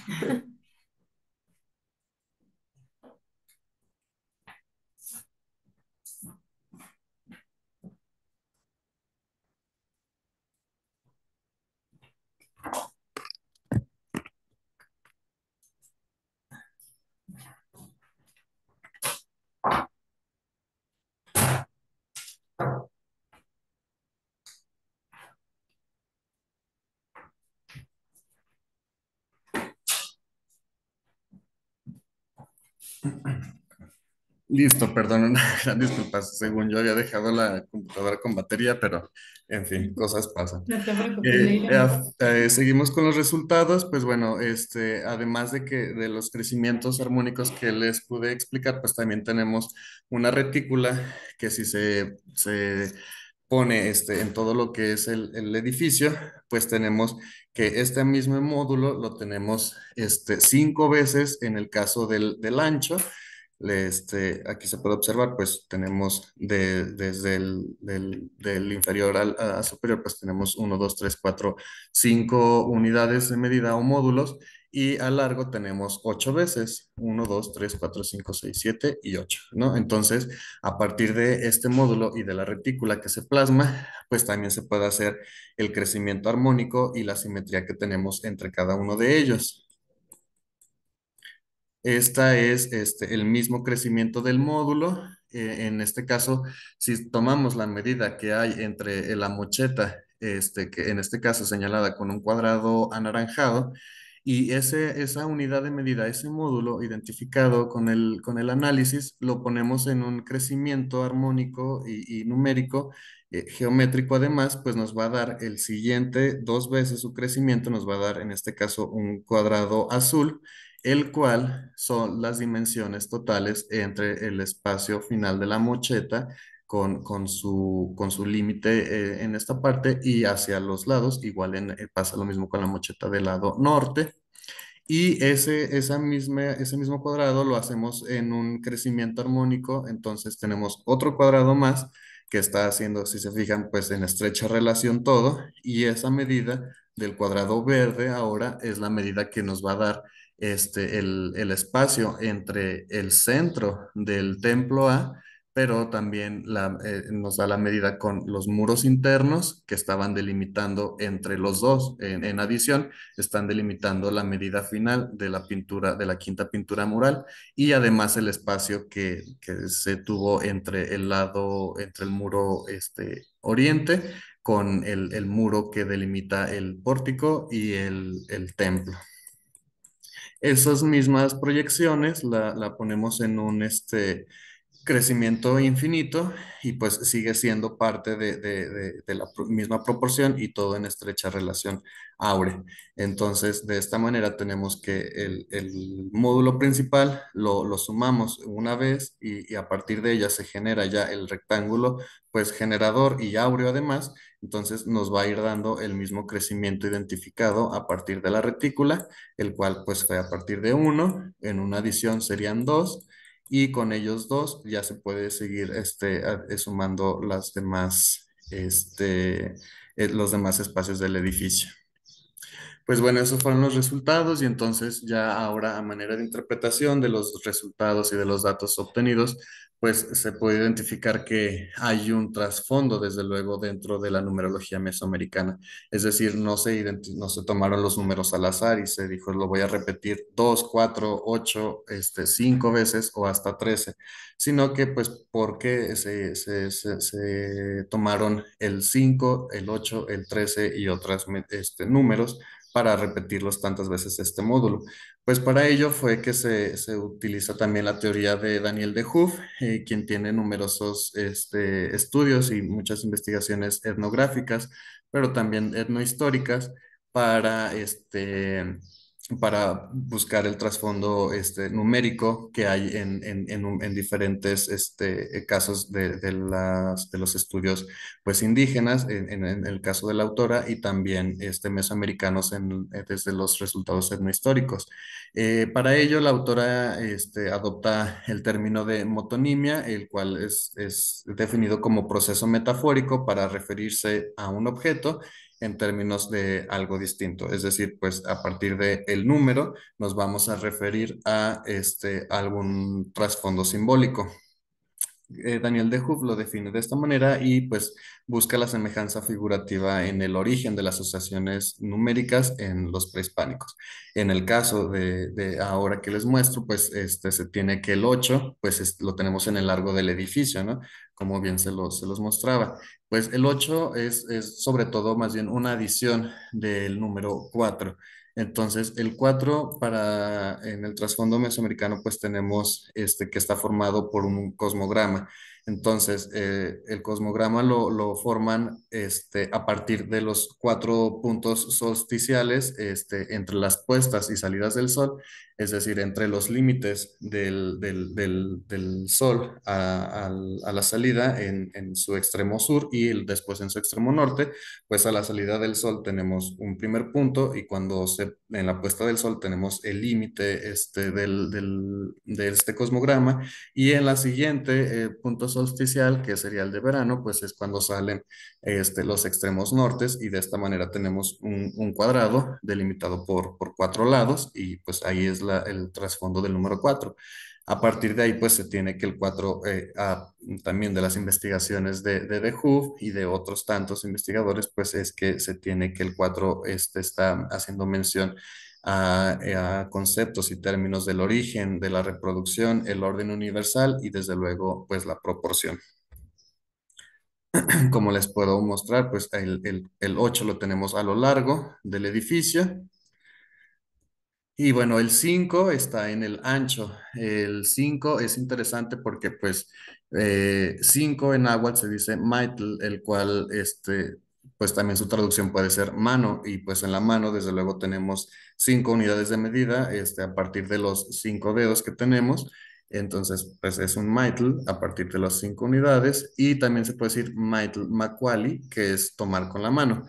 Listo, perdón, una gran disculpa. Según yo había dejado la computadora con batería, pero en fin, cosas pasan. No te preocupes, Leila. Seguimos con los resultados, pues bueno, además de los crecimientos armónicos que les pude explicar, pues también tenemos una retícula que si se pone en todo lo que es el edificio, pues tenemos que este mismo módulo lo tenemos 5 veces en el caso del ancho. Aquí se puede observar, pues tenemos desde del inferior a superior, pues tenemos 1, 2, 3, 4, 5 unidades de medida o módulos y a largo tenemos 8 veces, 1, 2, 3, 4, 5, 6, 7 y 8, ¿no? Entonces, a partir de este módulo y de la retícula que se plasma, pues también se puede hacer el crecimiento armónico y la simetría que tenemos entre cada uno de ellos. Esta es el mismo crecimiento del módulo. En este caso, si tomamos la medida que hay entre la mocheta, que en este caso señalada con un cuadrado anaranjado, y esa unidad de medida, ese módulo identificado con el análisis, lo ponemos en un crecimiento armónico y numérico, geométrico además, pues nos va a dar el siguiente, 2 veces su crecimiento, nos va a dar en este caso un cuadrado azul el cual son las dimensiones totales entre el espacio final de la mocheta con su límite en esta parte y hacia los lados. Igual pasa lo mismo con la mocheta del lado norte. Y ese mismo cuadrado lo hacemos en un crecimiento armónico, entonces tenemos otro cuadrado más que está haciendo, si se fijan, pues en estrecha relación todo, y esa medida del cuadrado verde ahora es la medida que nos va a dar el espacio entre el centro del templo A pero también nos da la medida con los muros internos que estaban delimitando entre los dos. En adición, están delimitando la medida final de la pintura, de la quinta pintura mural y además el espacio que se tuvo entre el lado, entre el muro oriente con el muro que delimita el pórtico y el templo. Esas mismas proyecciones la ponemos en un crecimiento infinito y pues sigue siendo parte de la misma proporción y todo en estrecha relación áurea. Entonces, de esta manera tenemos que el módulo principal lo sumamos una vez y a partir de ella se genera ya el rectángulo pues generador y áureo además. Entonces nos va a ir dando el mismo crecimiento identificado a partir de la retícula, el cual pues fue a partir de uno, en una adición serían dos, y con ellos dos ya se puede seguir sumando las demás, los demás espacios del edificio. Pues bueno, esos fueron los resultados y entonces ya ahora a manera de interpretación de los resultados y de los datos obtenidos, pues se puede identificar que hay un trasfondo desde luego dentro de la numerología mesoamericana. Es decir, no se tomaron los números al azar y se dijo lo voy a repetir 2, 4, 8, 5 veces o hasta 13, sino que pues porque se tomaron el 5, el 8, el 13 y otros números para repetirlos tantas veces este módulo. Pues para ello fue que se utiliza también la teoría de Daniel de Hoof, quien tiene numerosos estudios y muchas investigaciones etnográficas, pero también etnohistóricas para para buscar el trasfondo numérico que hay en diferentes casos de los estudios pues indígenas, en el caso de la autora, y también mesoamericanos desde los resultados etnohistóricos. Para ello, la autora adopta el término de motonimia, el cual es definido como proceso metafórico para referirse a un objeto en términos de algo distinto. Es decir, pues a partir de el número nos vamos a referir a algún trasfondo simbólico. Daniel de Hoof lo define de esta manera y pues busca la semejanza figurativa en el origen de las asociaciones numéricas en los prehispánicos. En el caso de ahora que les muestro, pues se tiene que el 8 pues lo tenemos en el largo del edificio, ¿no? Como bien se los mostraba. Pues el 8 es sobre todo más bien una adición del número 4. Entonces, el 4 en el trasfondo mesoamericano, pues tenemos que está formado por un cosmograma. Entonces, el cosmograma lo forman a partir de los cuatro puntos solsticiales entre las puestas y salidas del sol, es decir, entre los límites del sol a la salida en su extremo sur y después en su extremo norte, pues a la salida del sol tenemos un primer punto y en la puesta del sol tenemos el límite de este cosmograma y en la siguiente punto solsticial, que sería el de verano, pues es cuando salen los extremos nortes y de esta manera tenemos un cuadrado delimitado por cuatro lados y pues ahí es el trasfondo del número 4. A partir de ahí, pues se tiene que el 4, también de las investigaciones de Hoof y de otros tantos investigadores, pues es que se tiene que el 4 está haciendo mención a conceptos y términos del origen, de la reproducción, el orden universal y desde luego, pues la proporción. Como les puedo mostrar, pues el 8 lo tenemos a lo largo del edificio. Y bueno, el 5 está en el ancho. El 5 es interesante porque pues 5 en náhuatl se dice maitl, el cual pues también su traducción puede ser mano y pues en la mano desde luego tenemos 5 unidades de medida a partir de los 5 dedos que tenemos. Entonces pues es un maitl a partir de las 5 unidades y también se puede decir maitl macuali, que es tomar con la mano.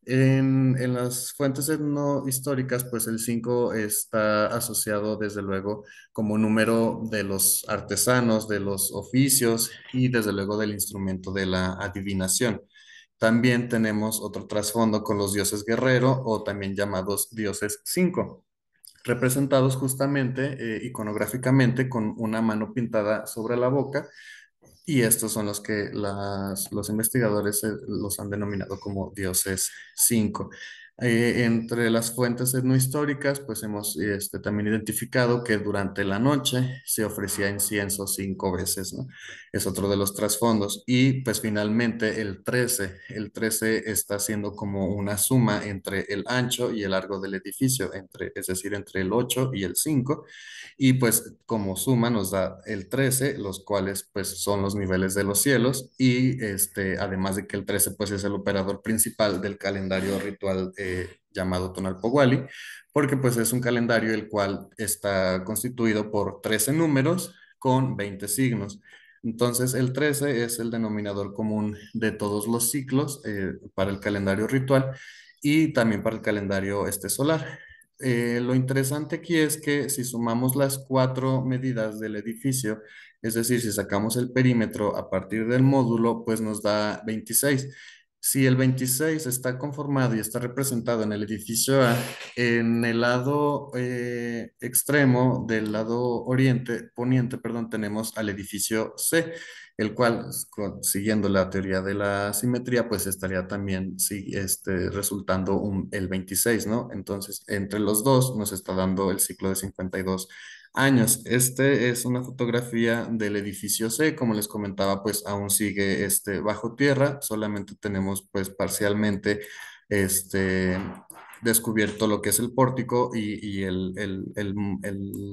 En las fuentes no históricas, pues el 5 está asociado desde luego como número de los artesanos, de los oficios y desde luego del instrumento de la adivinación. También tenemos otro trasfondo con los dioses guerrero o también llamados dioses 5, representados justamente iconográficamente con una mano pintada sobre la boca y estos son los que los investigadores los han denominado como dioses 5. Entre las fuentes etnohistóricas, pues hemos también identificado que durante la noche se ofrecía incienso 5 veces, ¿no? Es otro de los trasfondos. Y pues finalmente el trece está haciendo como una suma entre el ancho y el largo del edificio, es decir, entre el 8 y el 5, y pues como suma nos da el 13, los cuales pues son los niveles de los cielos, y además de que el 13 pues es el operador principal del calendario ritual llamado Tonalpohualli, porque pues es un calendario el cual está constituido por 13 números con 20 signos. Entonces, el 13 es el denominador común de todos los ciclos para el calendario ritual y también para el calendario solar. Lo interesante aquí es que si sumamos las 4 medidas del edificio, es decir, si sacamos el perímetro a partir del módulo, pues nos da 26. Si el 26 está conformado y está representado en el edificio A, en el lado extremo del lado poniente, perdón, tenemos al edificio C, el cual, siguiendo la teoría de la simetría, pues estaría también sí, resultando el 26, ¿no? Entonces, entre los dos nos está dando el ciclo de 52 años. Es una fotografía del edificio C, como les comentaba, pues aún sigue bajo tierra, solamente tenemos pues parcialmente este, descubierto lo que es el pórtico y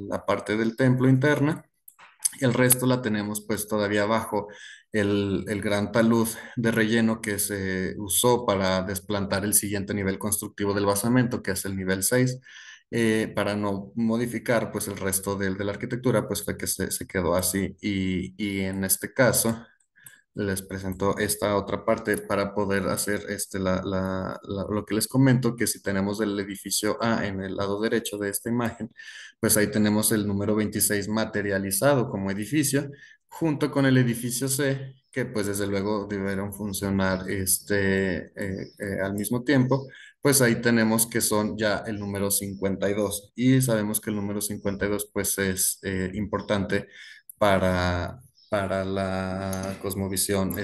la parte del templo interna. El resto la tenemos pues todavía bajo el gran talud de relleno que se usó para desplantar el siguiente nivel constructivo del basamento, que es el nivel 6. Para no modificar pues el resto de la arquitectura, pues fue que se quedó así. Y en este caso les presento esta otra parte para poder hacer lo que les comento, que si tenemos el edificio A en el lado derecho de esta imagen, pues ahí tenemos el número 26 materializado como edificio, junto con el edificio C, que pues desde luego debieron funcionar al mismo tiempo. Pues ahí tenemos que son ya el número 52 y sabemos que el número 52 pues es importante para la cosmovisión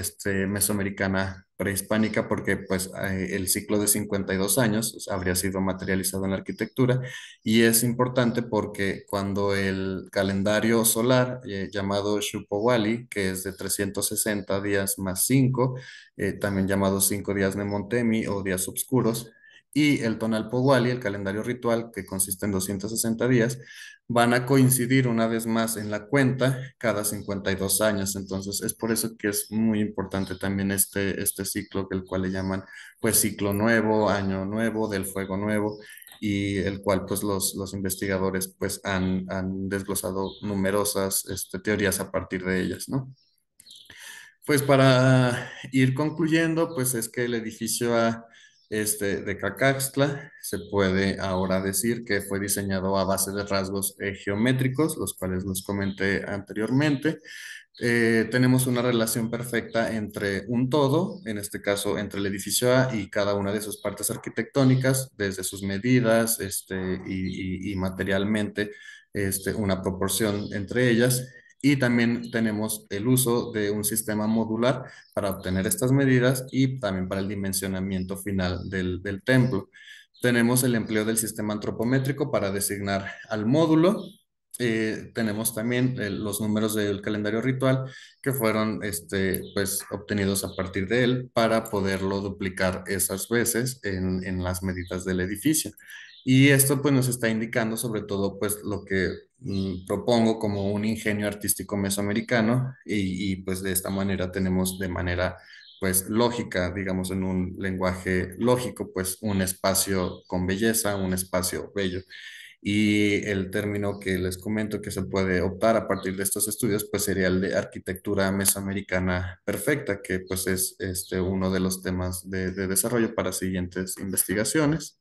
mesoamericana prehispánica, porque pues el ciclo de 52 años habría sido materializado en la arquitectura, y es importante porque cuando el calendario solar llamado Shupowali, que es de 360 días más 5, también llamado 5 días Nemontemi o días oscuros, y el Tonalpohualli, el calendario ritual, que consiste en 260 días, van a coincidir una vez más en la cuenta cada 52 años. Entonces, es por eso que es muy importante también este ciclo, que el cual le llaman pues ciclo nuevo, año nuevo, del fuego nuevo, y el cual pues los investigadores pues han desglosado numerosas teorías a partir de ellas, ¿no? Pues para ir concluyendo, pues es que el edificio de Cacaxtla se puede ahora decir que fue diseñado a base de rasgos geométricos, los cuales los comenté anteriormente. Tenemos una relación perfecta entre un todo, en este caso entre el edificio A y cada una de sus partes arquitectónicas, desde sus medidas y materialmente una proporción entre ellas. Y también tenemos el uso de un sistema modular para obtener estas medidas y también para el dimensionamiento final del templo. Tenemos el empleo del sistema antropométrico para designar al módulo. Tenemos también los números del calendario ritual que fueron pues, obtenidos a partir de él para poderlo duplicar esas veces en las medidas del edificio. Y esto pues nos está indicando sobre todo pues lo que propongo como un ingenio artístico mesoamericano, pues de esta manera tenemos de manera pues lógica, digamos en un lenguaje lógico, pues un espacio con belleza, un espacio bello. Y el término que les comento que se puede optar a partir de estos estudios, pues sería el de arquitectura mesoamericana perfecta, que pues es uno de los temas de desarrollo para siguientes investigaciones.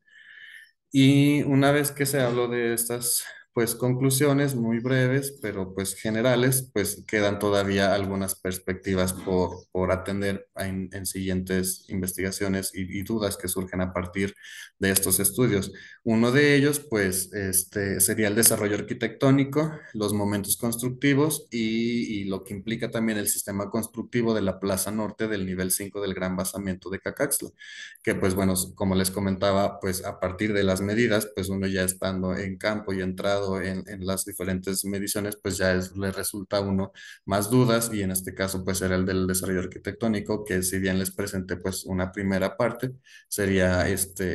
Y una vez que se habló de estas pues conclusiones muy breves, pero pues generales, pues quedan todavía algunas perspectivas por atender en siguientes investigaciones y dudas que surgen a partir de estos estudios. Uno de ellos, pues, sería el desarrollo arquitectónico, los momentos constructivos y lo que implica también el sistema constructivo de la Plaza Norte del nivel 5 del Gran Basamiento de Cacaxtla, que pues bueno, como les comentaba, pues a partir de las medidas, pues uno ya estando en campo y entrado en las diferentes mediciones, pues ya le resulta a uno más dudas y en este caso pues era el del desarrollo arquitectónico, que si bien les presenté pues una primera parte, sería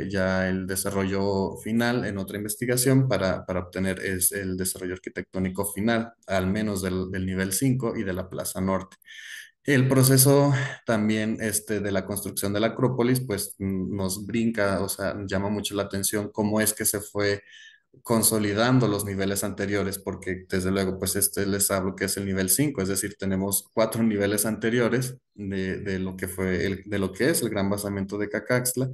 ya el desarrollo final en otra investigación para obtener es el desarrollo arquitectónico final, al menos del nivel 5 y de la Plaza Norte. El proceso también de la construcción de la Acrópolis, pues nos brinca, o sea, llama mucho la atención cómo es que se fue consolidando los niveles anteriores, porque desde luego, pues les hablo que es el nivel 5, es decir, tenemos cuatro niveles anteriores de lo que fue de lo que es el gran basamiento de Cacaxtla,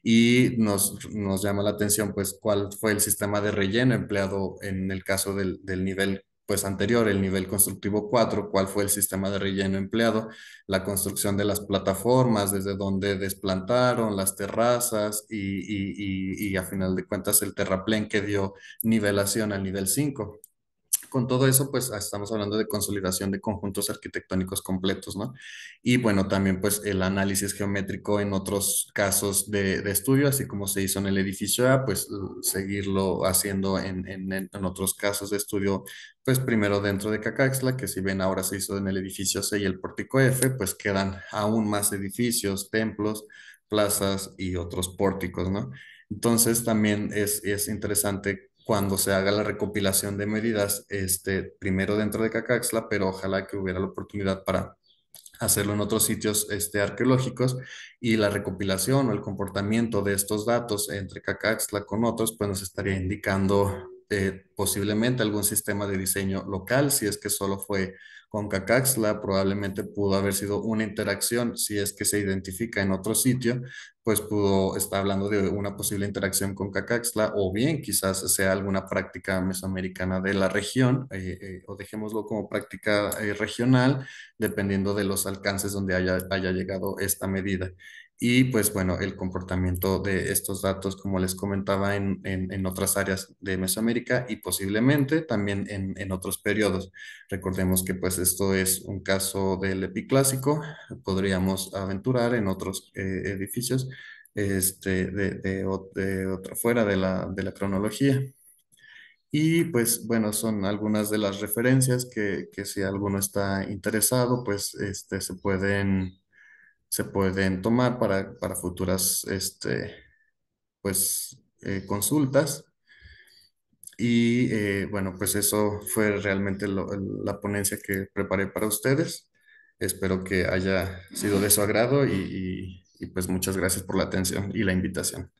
y nos llama la atención, pues, cuál fue el sistema de relleno empleado en el caso del nivel pues anterior, el nivel constructivo 4, cuál fue el sistema de relleno empleado, la construcción de las plataformas, desde donde desplantaron las terrazas y a final de cuentas el terraplén que dio nivelación al nivel 5. Con todo eso, pues estamos hablando de consolidación de conjuntos arquitectónicos completos, ¿no? Y bueno, también pues el análisis geométrico en otros casos de estudio, así como se hizo en el edificio A, pues seguirlo haciendo en otros casos de estudio, pues primero dentro de Cacaxtla, que si bien ahora se hizo en el edificio C y el pórtico F, pues quedan aún más edificios, templos, plazas y otros pórticos, ¿no? Entonces también es interesante cuando se haga la recopilación de medidas, primero dentro de Cacaxtla, pero ojalá que hubiera la oportunidad para hacerlo en otros sitios arqueológicos y la recopilación o el comportamiento de estos datos entre Cacaxtla con otros, pues nos estaría indicando posiblemente algún sistema de diseño local, si es que solo fue con Cacaxtla, probablemente pudo haber sido una interacción, si es que se identifica en otro sitio, pues pudo estar hablando de una posible interacción con Cacaxtla, o bien quizás sea alguna práctica mesoamericana de la región, o dejémoslo como práctica regional, dependiendo de los alcances donde haya llegado esta medida. Y pues bueno, el comportamiento de estos datos, como les comentaba, en otras áreas de Mesoamérica y posiblemente también en otros periodos. Recordemos que pues esto es un caso del epiclásico, podríamos aventurar en otros edificios de otra fuera de la cronología. Y pues bueno, son algunas de las referencias que si alguno está interesado, pues se pueden tomar para futuras consultas. Y bueno, pues eso fue realmente la ponencia que preparé para ustedes. Espero que haya sido de su agrado y pues muchas gracias por la atención y la invitación.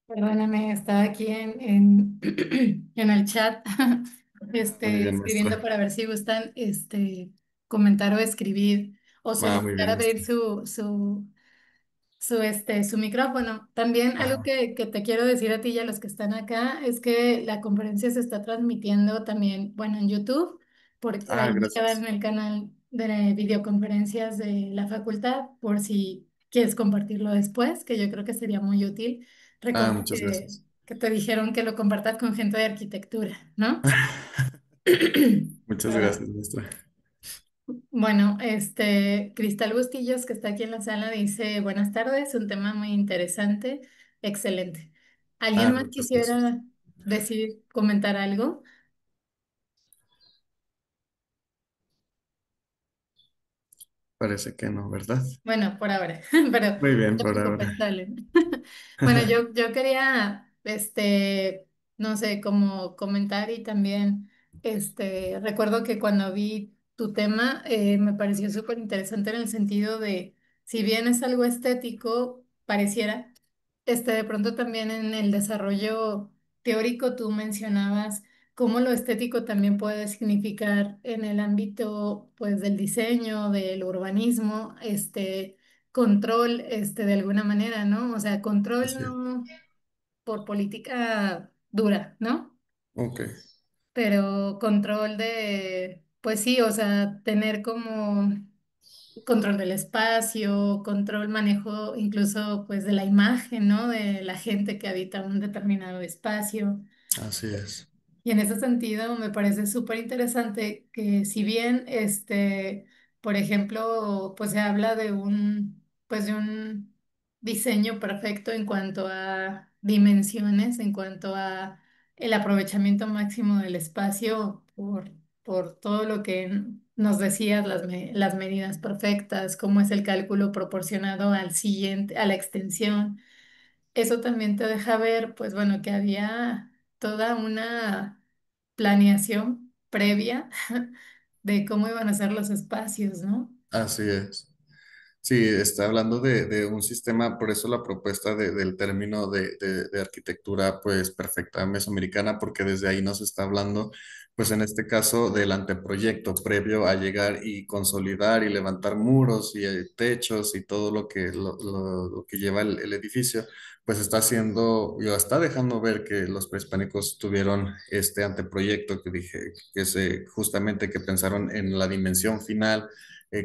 Perdóname, estaba aquí en el chat, Muy bien, escribiendo maestra. para ver si gustan, comentar o escribir o Ah, muy solicitar bien, abrir maestra. su micrófono. También algo Ajá. que te quiero decir a ti y a los que están acá es que la conferencia se está transmitiendo también, bueno, en YouTube, porque Ah, ahí queda en gracias. el canal de videoconferencias de la facultad, por si quieres compartirlo después, que yo creo que sería muy útil. Ah, Recuerda muchas gracias. que te dijeron que lo compartas con gente de arquitectura, ¿no? Muchas Perdón. gracias, maestra. Bueno, Cristal Bustillos, que está aquí en la sala, dice, buenas tardes, un tema muy interesante, excelente. Ah, ¿Alguien más muchas gracias. quisiera decir, comentar algo? Parece que no, ¿verdad? Bueno, por ahora, pero no Muy bien, te por preocupes, ahora. dale. Bueno, yo quería, no sé, como comentar y también, recuerdo que cuando vi tu tema, me pareció súper interesante en el sentido de, si bien es algo estético, pareciera, de pronto también en el desarrollo teórico tú mencionabas cómo lo estético también puede significar en el ámbito, pues, del diseño, del urbanismo, control, de alguna manera, ¿no? O sea, control Así es. no. por política dura, ¿no? Ok, Pero control de, pues sí, o sea, tener como control del espacio, control, manejo incluso pues de la imagen, ¿no? De la gente que habita un determinado espacio. así es. Y en ese sentido me parece súper interesante que si bien, por ejemplo, pues se habla pues de un diseño perfecto en cuanto a dimensiones, en cuanto a el aprovechamiento máximo del espacio por todo lo que nos decías, las medidas perfectas, cómo es el cálculo proporcionado al siguiente, a la extensión. Eso también te deja ver, pues bueno, que había toda una planeación previa de cómo iban a ser los espacios, ¿no? Así es. Sí, está hablando de un sistema, por eso la propuesta del término de arquitectura pues perfecta mesoamericana, porque desde ahí nos está hablando, pues en este caso del anteproyecto previo a llegar y consolidar y levantar muros y techos y todo lo que lleva el edificio, pues está haciendo, yo está dejando ver que los prehispánicos tuvieron este anteproyecto que dije, justamente que pensaron en la dimensión final,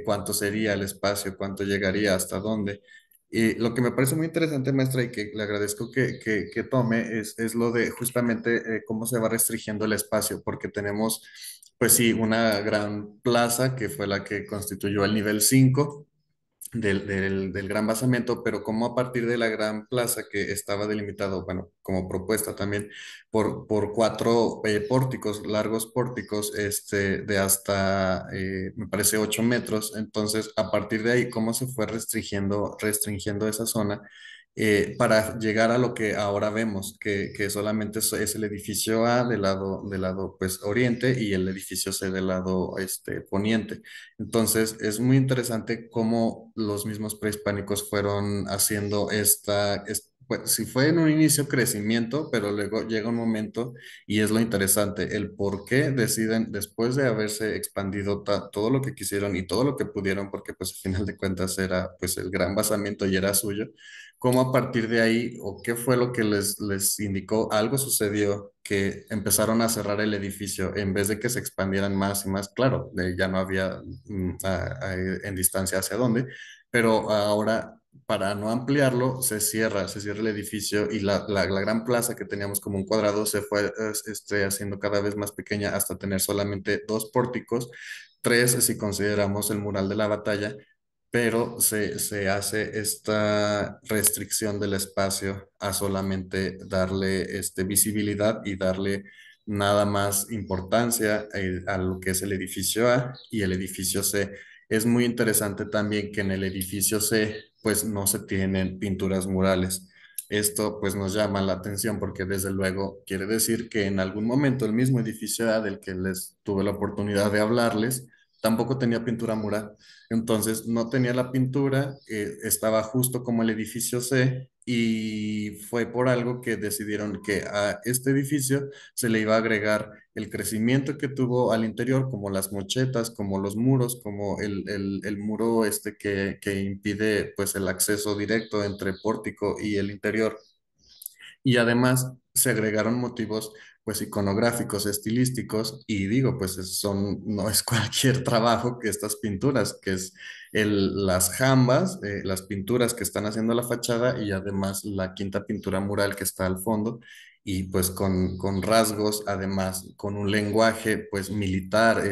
cuánto sería el espacio, cuánto llegaría, hasta dónde. Y lo que me parece muy interesante, maestra, y que le agradezco que tome, es lo de justamente cómo se va restringiendo el espacio, porque tenemos, pues sí, una gran plaza que fue la que constituyó el nivel 5 del gran basamento, pero como a partir de la gran plaza que estaba delimitado, bueno, como propuesta también, por cuatro pórticos, largos pórticos, de hasta, me parece, 8 metros. Entonces, a partir de ahí, cómo se fue restringiendo esa zona. Para llegar a lo que ahora vemos, que solamente es el edificio A del lado pues, oriente y el edificio C del lado poniente. Entonces, es muy interesante cómo los mismos prehispánicos fueron haciendo pues, si fue en un inicio crecimiento, pero luego llega un momento y es lo interesante, el por qué deciden, después de haberse expandido todo lo que quisieron y todo lo que pudieron, porque pues al final de cuentas era pues el gran basamiento y era suyo, cómo a partir de ahí o qué fue lo que les indicó, algo sucedió que empezaron a cerrar el edificio en vez de que se expandieran más y más, claro, ya no había en distancia hacia dónde, pero ahora para no ampliarlo se cierra el edificio y la gran plaza que teníamos como un cuadrado se fue haciendo cada vez más pequeña hasta tener solamente dos pórticos, tres si consideramos el mural de la batalla, pero se hace esta restricción del espacio a solamente darle visibilidad y darle nada más importancia a lo que es el edificio A y el edificio C. Es muy interesante también que en el edificio C pues no se tienen pinturas murales. Esto pues nos llama la atención porque desde luego quiere decir que en algún momento el mismo edificio A del que les tuve la oportunidad de hablarles tampoco tenía pintura mural. Entonces no tenía la pintura, estaba justo como el edificio C y fue por algo que decidieron que a este edificio se le iba a agregar el crecimiento que tuvo al interior, como las mochetas, como los muros, como el muro que impide pues el acceso directo entre pórtico y el interior, y además se agregaron motivos pues iconográficos, estilísticos, y digo, pues no es cualquier trabajo que estas pinturas, que es las jambas, las pinturas que están haciendo la fachada y además la quinta pintura mural que está al fondo, y pues con rasgos, además con un lenguaje pues militar,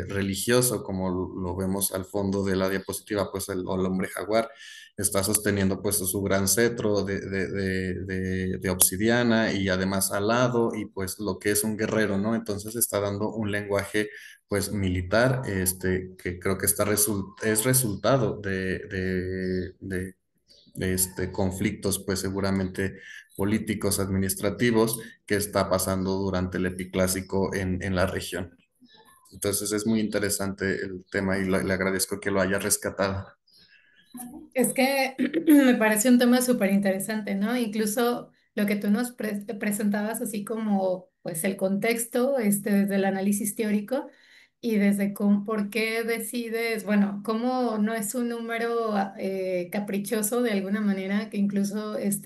religioso, como lo vemos al fondo de la diapositiva, pues el hombre jaguar está sosteniendo pues su gran cetro de obsidiana y además alado y pues lo que es un guerrero, ¿no? Entonces está dando un lenguaje pues militar, que creo que es resultado de conflictos pues seguramente políticos, administrativos que está pasando durante el epiclásico en la región. Entonces es muy interesante el tema y le agradezco que lo haya rescatado. Es que me parece un tema súper interesante, ¿no? Incluso lo que tú nos presentabas así como pues el contexto, desde el análisis teórico y desde por qué decides, bueno, cómo no es un número caprichoso de alguna manera, que incluso es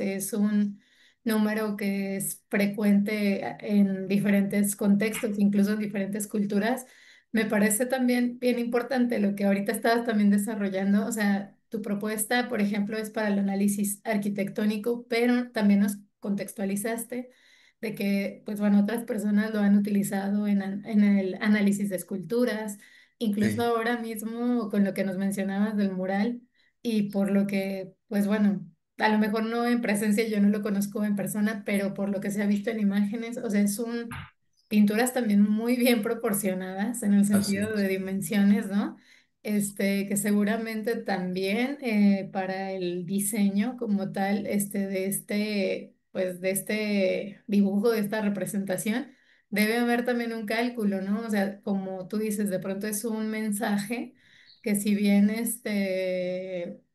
número que es frecuente en diferentes contextos, incluso en diferentes culturas. Me parece también bien importante lo que ahorita estabas también desarrollando, o sea, tu propuesta, por ejemplo, es para el análisis arquitectónico, pero también nos contextualizaste de que, pues bueno, otras personas lo han utilizado en el análisis de esculturas, incluso Sí, ahora mismo con lo que nos mencionabas del mural y por lo que, pues bueno, a lo mejor no en presencia, yo no lo conozco en persona, pero por lo que se ha visto en imágenes, o sea, es un pinturas también muy bien proporcionadas en el así sentido de es. dimensiones, ¿no? Que seguramente también para el diseño como tal, pues de este dibujo, de esta representación, debe haber también un cálculo, ¿no? O sea, como tú dices, de pronto es un mensaje que si bien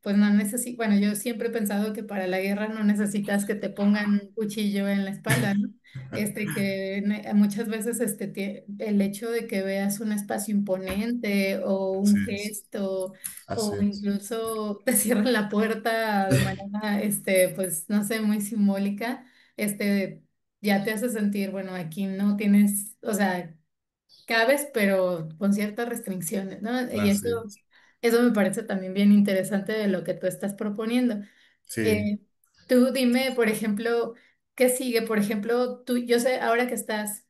pues no necesita, bueno, yo siempre he pensado que para la guerra no necesitas que te pongan un cuchillo en la espalda, ¿no? Muchas veces el hecho de que veas un espacio imponente o Así un es. gesto Así o es. incluso te cierran la puerta de manera, pues no sé, muy simbólica, ya te hace sentir, bueno, aquí no tienes, o sea, cabes, pero con ciertas restricciones, ¿no? Y Así es. eso me parece también bien interesante de lo que tú estás proponiendo. Sí. Eh, Tú dime, por ejemplo, ¿qué sigue? Por ejemplo, yo sé, ahora que estás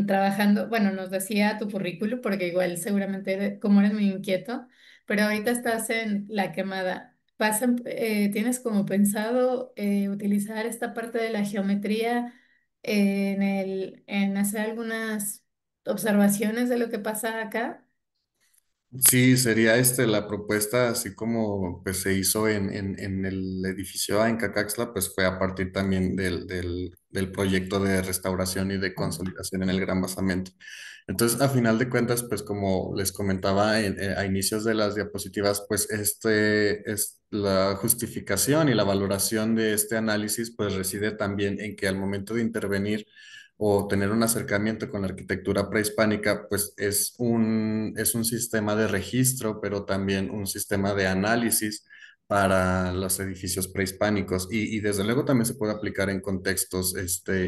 trabajando, bueno, nos decía tu currículum, porque igual seguramente como eres muy inquieto, pero ahorita estás en La Quemada. ¿Tienes como pensado utilizar esta parte de la geometría en hacer algunas observaciones de lo que pasa acá? Sí, sería la propuesta, así como pues se hizo en el edificio A en Cacaxtla, pues fue a partir también del proyecto de restauración y de consolidación en el Gran Basamento. Entonces, a final de cuentas, pues como les comentaba a inicios de las diapositivas, pues es la justificación y la valoración de este análisis, pues reside también en que al momento de intervenir o tener un acercamiento con la arquitectura prehispánica, pues es un sistema de registro, pero también un sistema de análisis para los edificios prehispánicos y desde luego también se puede aplicar en contextos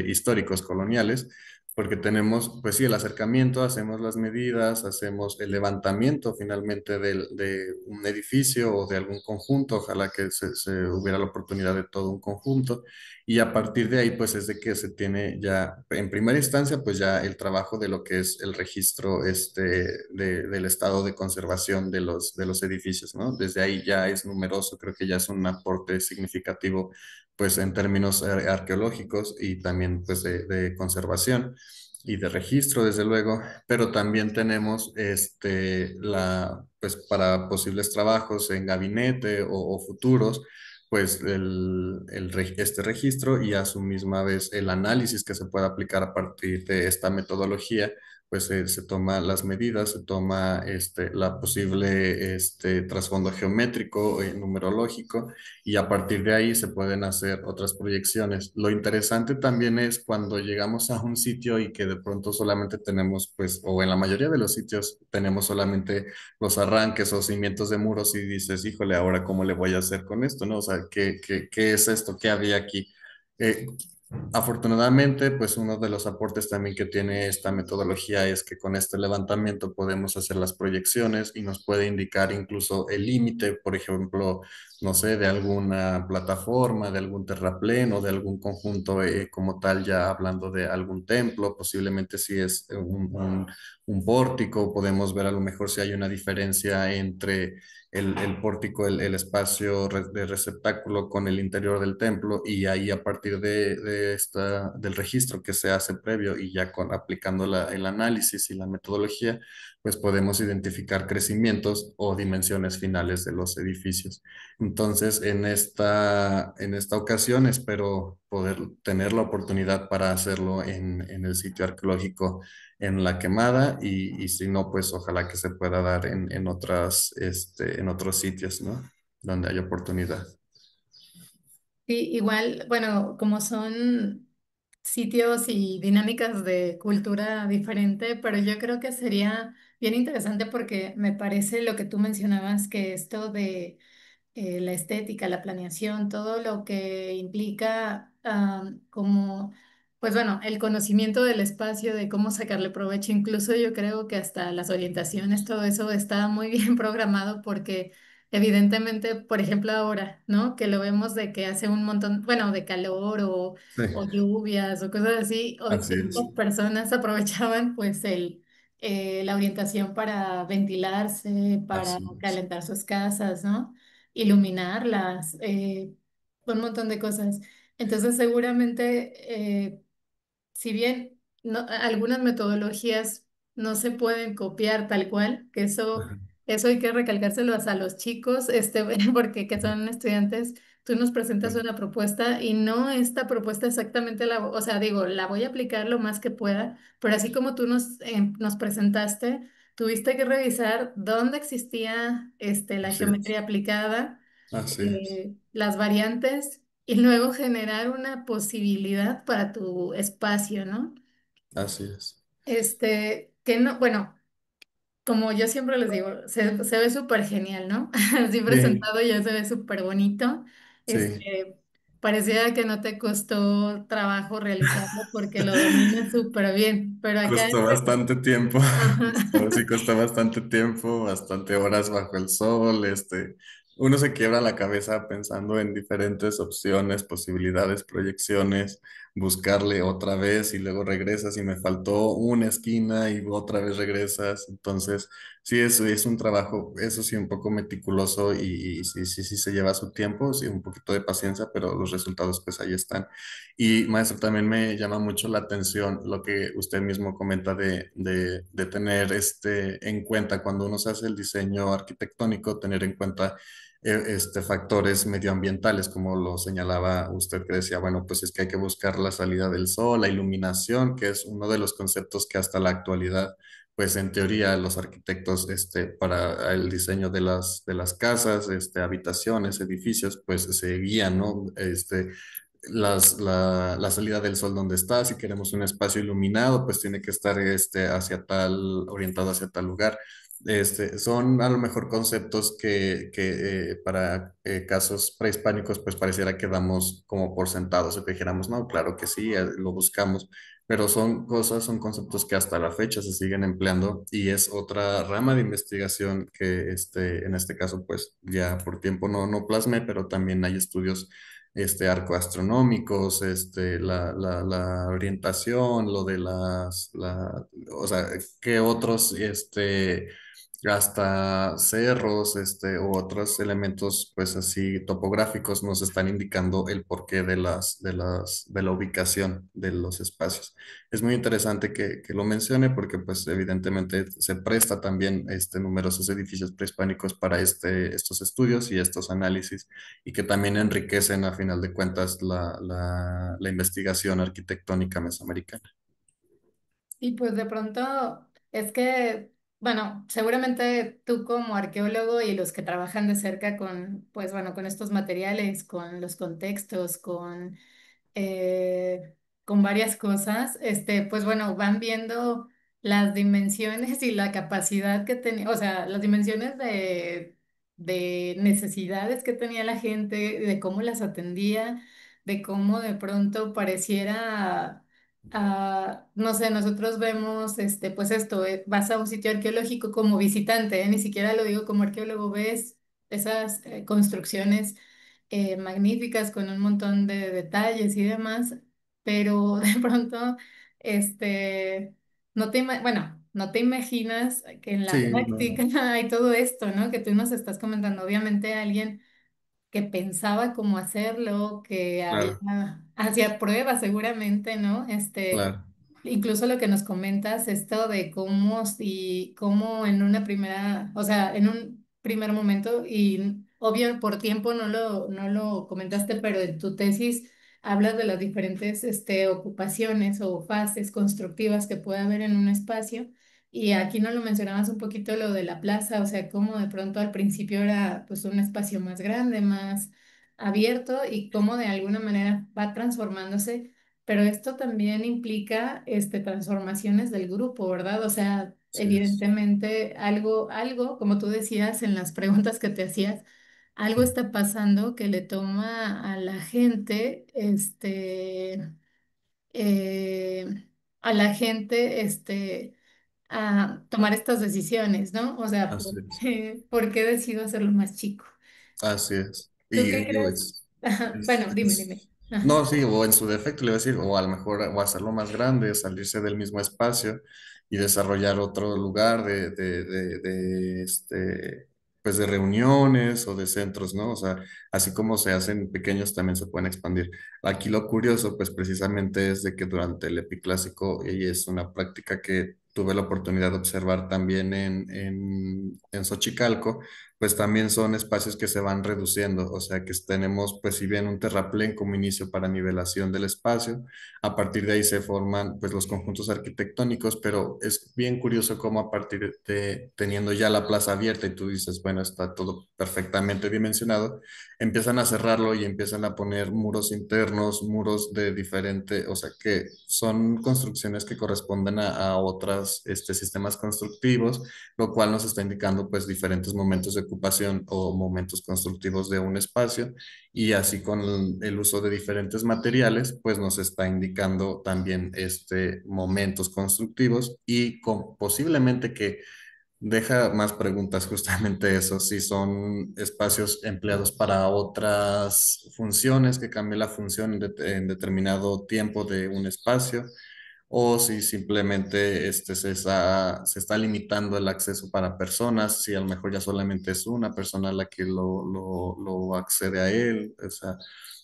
históricos coloniales, porque tenemos, pues sí, el acercamiento, hacemos las medidas, hacemos el levantamiento finalmente de un edificio o de algún conjunto, ojalá que se hubiera la oportunidad de todo un conjunto y a partir de ahí, pues es de que se tiene ya, en primera instancia, pues ya el trabajo de lo que es el registro del estado de conservación de los edificios, ¿no? Desde ahí ya es numeroso, creo que ya es un aporte significativo, pues en términos arqueológicos y también pues de conservación y de registro, desde luego, pero también tenemos pues para posibles trabajos en gabinete o futuros pues este registro y a su misma vez el análisis que se puede aplicar a partir de esta metodología, pues se toma las medidas, se toma la posible trasfondo geométrico, numerológico, y a partir de ahí se pueden hacer otras proyecciones. Lo interesante también es cuando llegamos a un sitio y que de pronto solamente tenemos, pues, o en la mayoría de los sitios tenemos solamente los arranques o cimientos de muros y dices, híjole, ahora cómo le voy a hacer con esto, ¿no? O sea, ¿qué es esto? ¿Qué había aquí? Eh, Afortunadamente, pues uno de los aportes también que tiene esta metodología es que con este levantamiento podemos hacer las proyecciones y nos puede indicar incluso el límite, por ejemplo, no sé, de alguna plataforma, de algún terraplén o de algún conjunto como tal, ya hablando de algún templo, posiblemente si es un pórtico, podemos ver a lo mejor si hay una diferencia entre el pórtico, el espacio de receptáculo con el interior del templo y ahí a partir del registro que se hace previo y ya aplicando el análisis y la metodología, pues podemos identificar crecimientos o dimensiones finales de los edificios. Entonces, en esta ocasión espero poder tener la oportunidad para hacerlo en el sitio arqueológico en La Quemada y si no, pues ojalá que se pueda dar en otros sitios, ¿no? Donde haya oportunidad. Sí, igual, bueno, como son sitios y dinámicas de cultura diferente, pero yo creo que sería bien interesante porque me parece lo que tú mencionabas, que esto de la estética, la planeación, todo lo que implica como, pues bueno, el conocimiento del espacio, de cómo sacarle provecho. Incluso yo creo que hasta las orientaciones, todo eso está muy bien programado porque evidentemente, por ejemplo, ahora, ¿no? Que lo vemos de que hace un montón, bueno, de calor Sí, o lluvias o cosas así, hoy así las es, personas aprovechaban pues la orientación para ventilarse, para así es. calentar sus casas, ¿no? Iluminarlas, un montón de cosas. Entonces, seguramente, si bien algunas metodologías no se pueden copiar tal cual, que Ajá, eso hay que recalcárselo a los chicos, porque que ajá, son estudiantes, tú nos presentas sí, una propuesta y no esta propuesta exactamente o sea, digo, la voy a aplicar lo más que pueda, pero así como tú nos presentaste, tuviste que revisar dónde existía la así es, geometría aplicada, así es, las variantes y luego generar una posibilidad para tu espacio, ¿no? así es. Que no, bueno, como yo siempre les digo, se ve súper genial, ¿no? Así Sí, presentado ya se ve súper bonito. sí. Parecía que no te costó trabajo realizarlo porque lo dominas súper bien, pero acá Costó entre... bastante tiempo, Ajá. sí costó bastante tiempo, bastante horas bajo el sol, uno se quiebra la cabeza pensando en diferentes opciones, posibilidades, proyecciones, buscarle otra vez y luego regresas y me faltó una esquina y otra vez regresas, entonces sí es un trabajo, eso sí, un poco meticuloso y sí, sí, sí se lleva su tiempo, sí, un poquito de paciencia, pero los resultados pues ahí están. Y maestro, también me llama mucho la atención lo que usted mismo comenta de tener en cuenta cuando uno se hace el diseño arquitectónico, tener en cuenta factores medioambientales, como lo señalaba usted que decía, bueno, pues es que hay que buscar la salida del sol, la iluminación, que es uno de los conceptos que hasta la actualidad, pues en teoría los arquitectos para el diseño de las casas, habitaciones, edificios, pues se guían, ¿no? La salida del sol donde está, si queremos un espacio iluminado, pues tiene que estar orientado hacia tal lugar. Son a lo mejor conceptos que para casos prehispánicos, pues pareciera que damos como por sentados, o que dijéramos, no, claro que sí, lo buscamos, pero son cosas, son conceptos que hasta la fecha se siguen empleando y es otra rama de investigación que en este caso, pues ya por tiempo no plasmé, pero también hay estudios arcoastronómicos, la orientación, lo de o sea, qué otros, hasta cerros, u otros elementos, pues así topográficos nos están indicando el porqué de la ubicación de los espacios. Es muy interesante que lo mencione porque, pues, evidentemente se presta también, numerosos edificios prehispánicos para estos estudios y estos análisis y que también enriquecen a final de cuentas la investigación arquitectónica mesoamericana. Y pues de pronto es que, bueno, seguramente tú como arqueólogo y los que trabajan de cerca con, pues bueno, con estos materiales, con los contextos, eh, con varias cosas, pues bueno, van viendo las dimensiones y la capacidad que tenía, o sea, las dimensiones de necesidades que tenía la gente, de cómo las atendía, de cómo de pronto pareciera, no sé, nosotros vemos, pues esto, vas a un sitio arqueológico como visitante, ni siquiera lo digo como arqueólogo, ves esas construcciones magníficas con un montón de detalles y demás, pero de pronto, bueno, no te imaginas que en la Sí, no, práctica hay todo esto, ¿no? Que tú nos estás comentando. Obviamente alguien que pensaba cómo hacerlo, que había, claro, hacía pruebas seguramente, ¿no? claro, Incluso lo que nos comentas, esto de cómo, si, cómo en una primera, o sea, en un primer momento, y obvio por tiempo no lo comentaste, pero en tu tesis hablas de las diferentes, ocupaciones o fases constructivas que puede haber en un espacio. Y aquí no lo mencionabas un poquito lo de la plaza, o sea, cómo de pronto al principio era pues un espacio más grande, más abierto y cómo de alguna manera va transformándose, pero esto también implica transformaciones del grupo, ¿verdad? O sea, sí es. evidentemente algo, como tú decías en las preguntas que te hacías, algo está pasando que le toma a la gente, a la gente, a tomar estas decisiones, ¿no? O sea, Así es. ¿por qué decido hacerlo más chico? Así es. ¿Tú Y qué digo, crees? Ajá, bueno, dime, dime. Ajá. no, sí, o en su defecto le iba a decir, o a lo mejor o hacerlo más grande, salirse del mismo espacio y desarrollar otro lugar pues de reuniones o de centros, ¿no? O sea, así como se hacen pequeños, también se pueden expandir. Aquí lo curioso, pues precisamente es de que durante el Epiclásico, y es una práctica que tuve la oportunidad de observar también en Xochicalco, pues también son espacios que se van reduciendo, o sea que tenemos, pues si bien un terraplén como inicio para nivelación del espacio, a partir de ahí se forman pues los conjuntos arquitectónicos, pero es bien curioso cómo a partir de teniendo ya la plaza abierta y tú dices, bueno, está todo perfectamente dimensionado, empiezan a cerrarlo y empiezan a poner muros internos, muros de diferente, o sea que son construcciones que corresponden a otros sistemas constructivos, lo cual nos está indicando pues diferentes momentos de ocupación o momentos constructivos de un espacio, y así con el uso de diferentes materiales pues nos está indicando también momentos constructivos y posiblemente que deja más preguntas justamente eso, si son espacios empleados para otras funciones, que cambie la función en determinado tiempo de un espacio, o si simplemente se está limitando el acceso para personas, si a lo mejor ya solamente es una persona la que lo accede a él. O sea,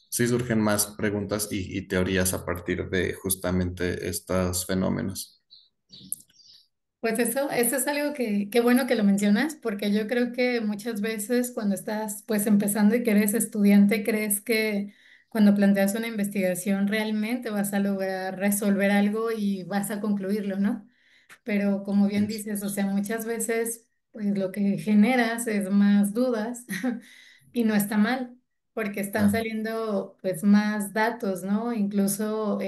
sí surgen más preguntas y teorías a partir de justamente estos fenómenos. Pues eso es algo que, qué bueno que lo mencionas, porque yo creo que muchas veces cuando estás pues empezando y que eres estudiante, crees que cuando planteas una investigación realmente vas a lograr resolver algo y vas a concluirlo, ¿no? Pero como bien dices, o sea, muchas veces pues lo que generas es más dudas y no está mal, porque están Claro, saliendo pues más datos, ¿no? Incluso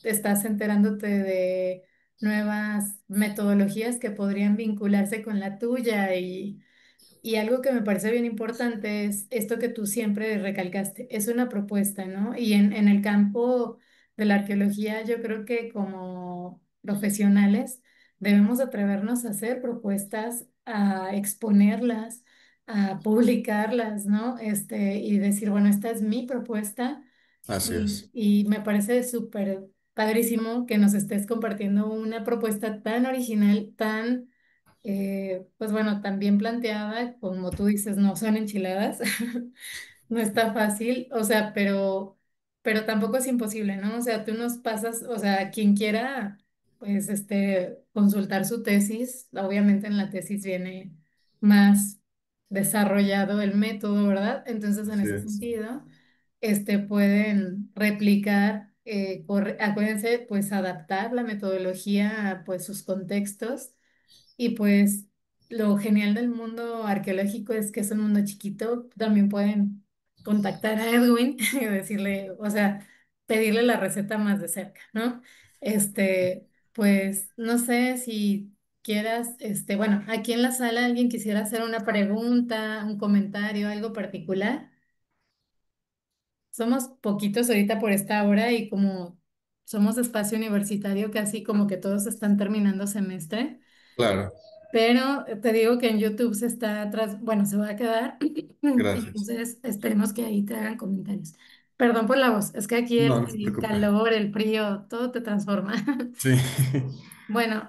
estás enterándote de nuevas metodologías que podrían vincularse con la tuya y algo que me parece bien importante es esto que tú siempre recalcaste, es una propuesta, ¿no? Y en el campo de la arqueología yo creo que como profesionales debemos atrevernos a hacer propuestas, a exponerlas, a publicarlas, ¿no? Y decir, bueno, esta es mi propuesta así es. y me parece súper padrísimo que nos estés compartiendo una propuesta tan original, tan pues bueno, también planteada, como tú dices, no son enchiladas, no está fácil, o sea, pero tampoco es imposible, ¿no? O sea, tú nos pasas, o sea, quien quiera, pues, consultar su tesis, obviamente en la tesis viene más desarrollado el método, ¿verdad? Entonces, en Así ese es. sentido, pueden replicar, acuérdense, pues, adaptar la metodología a, pues, sus contextos y pues lo genial del mundo arqueológico es que es un mundo chiquito. También pueden contactar a Edwin y decirle, o sea, pedirle la receta más de cerca, ¿no? Pues no sé si quieras, bueno, aquí en la sala alguien quisiera hacer una pregunta, un comentario, algo particular. Somos poquitos ahorita por esta hora y como somos espacio universitario, casi como que todos están terminando semestre. Claro, Pero te digo que en YouTube se está atrás, bueno, se va a quedar. gracias. Entonces, esperemos que ahí te hagan comentarios. Perdón por la voz, es que aquí No, no se el preocupe. calor, el frío, todo te transforma. Sí, Bueno,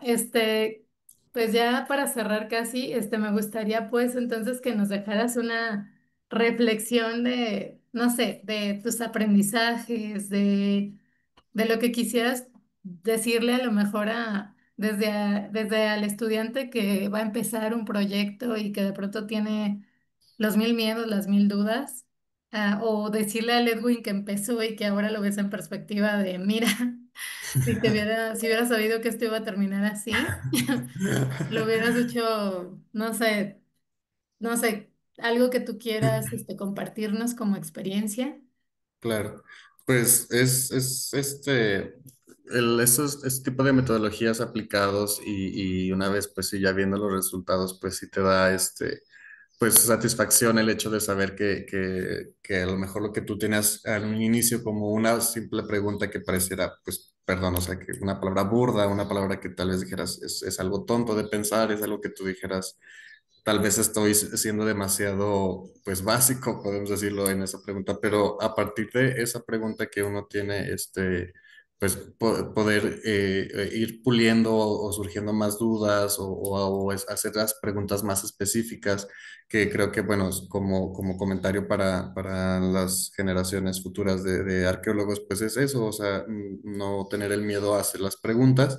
pues ya para cerrar casi, me gustaría pues entonces que nos dejaras una reflexión de, no sé, de tus aprendizajes, de lo que quisieras decirle a lo mejor desde al estudiante que va a empezar un proyecto y que de pronto tiene los mil miedos, las mil dudas, o decirle a Edwin que empezó y que ahora lo ves en perspectiva de, mira, si hubiera sabido que esto iba a terminar así, lo hubieras hecho, no sé, algo que tú quieras, compartirnos como experiencia. claro. Pues este tipo de metodologías aplicados y una vez pues sí ya viendo los resultados pues sí te da pues satisfacción el hecho de saber que a lo mejor lo que tú tenías al un inicio como una simple pregunta que pareciera, pues, perdón, o sea, que una palabra burda, una palabra que tal vez dijeras es algo tonto de pensar, es algo que tú dijeras, tal vez estoy siendo demasiado, pues, básico, podemos decirlo en esa pregunta, pero a partir de esa pregunta que uno tiene, pues, poder ir puliendo o surgiendo más dudas o hacer las preguntas más específicas, que creo que, bueno, como comentario para las generaciones futuras de arqueólogos, pues es eso, o sea, no tener el miedo a hacer las preguntas.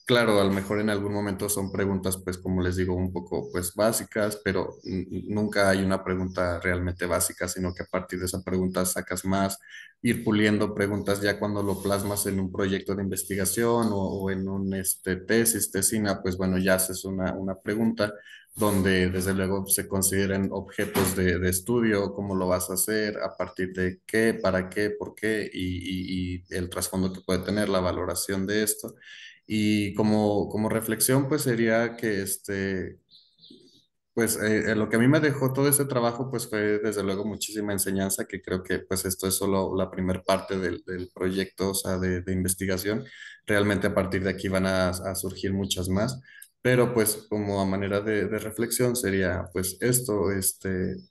Claro, a lo mejor en algún momento son preguntas, pues como les digo, un poco pues básicas, pero nunca hay una pregunta realmente básica, sino que a partir de esa pregunta sacas más, ir puliendo preguntas ya cuando lo plasmas en un proyecto de investigación o en un tesis, tesina, pues bueno, ya haces una pregunta donde desde luego se consideren objetos de estudio, cómo lo vas a hacer, a partir de qué, por qué y el trasfondo que puede tener la valoración de esto. Y como reflexión, pues sería que pues lo que a mí me dejó todo ese trabajo, pues fue desde luego muchísima enseñanza, que creo que pues esto es solo la primera parte del proyecto, o sea, de investigación. Realmente a partir de aquí van a surgir muchas más, pero pues como a manera de reflexión sería pues esto,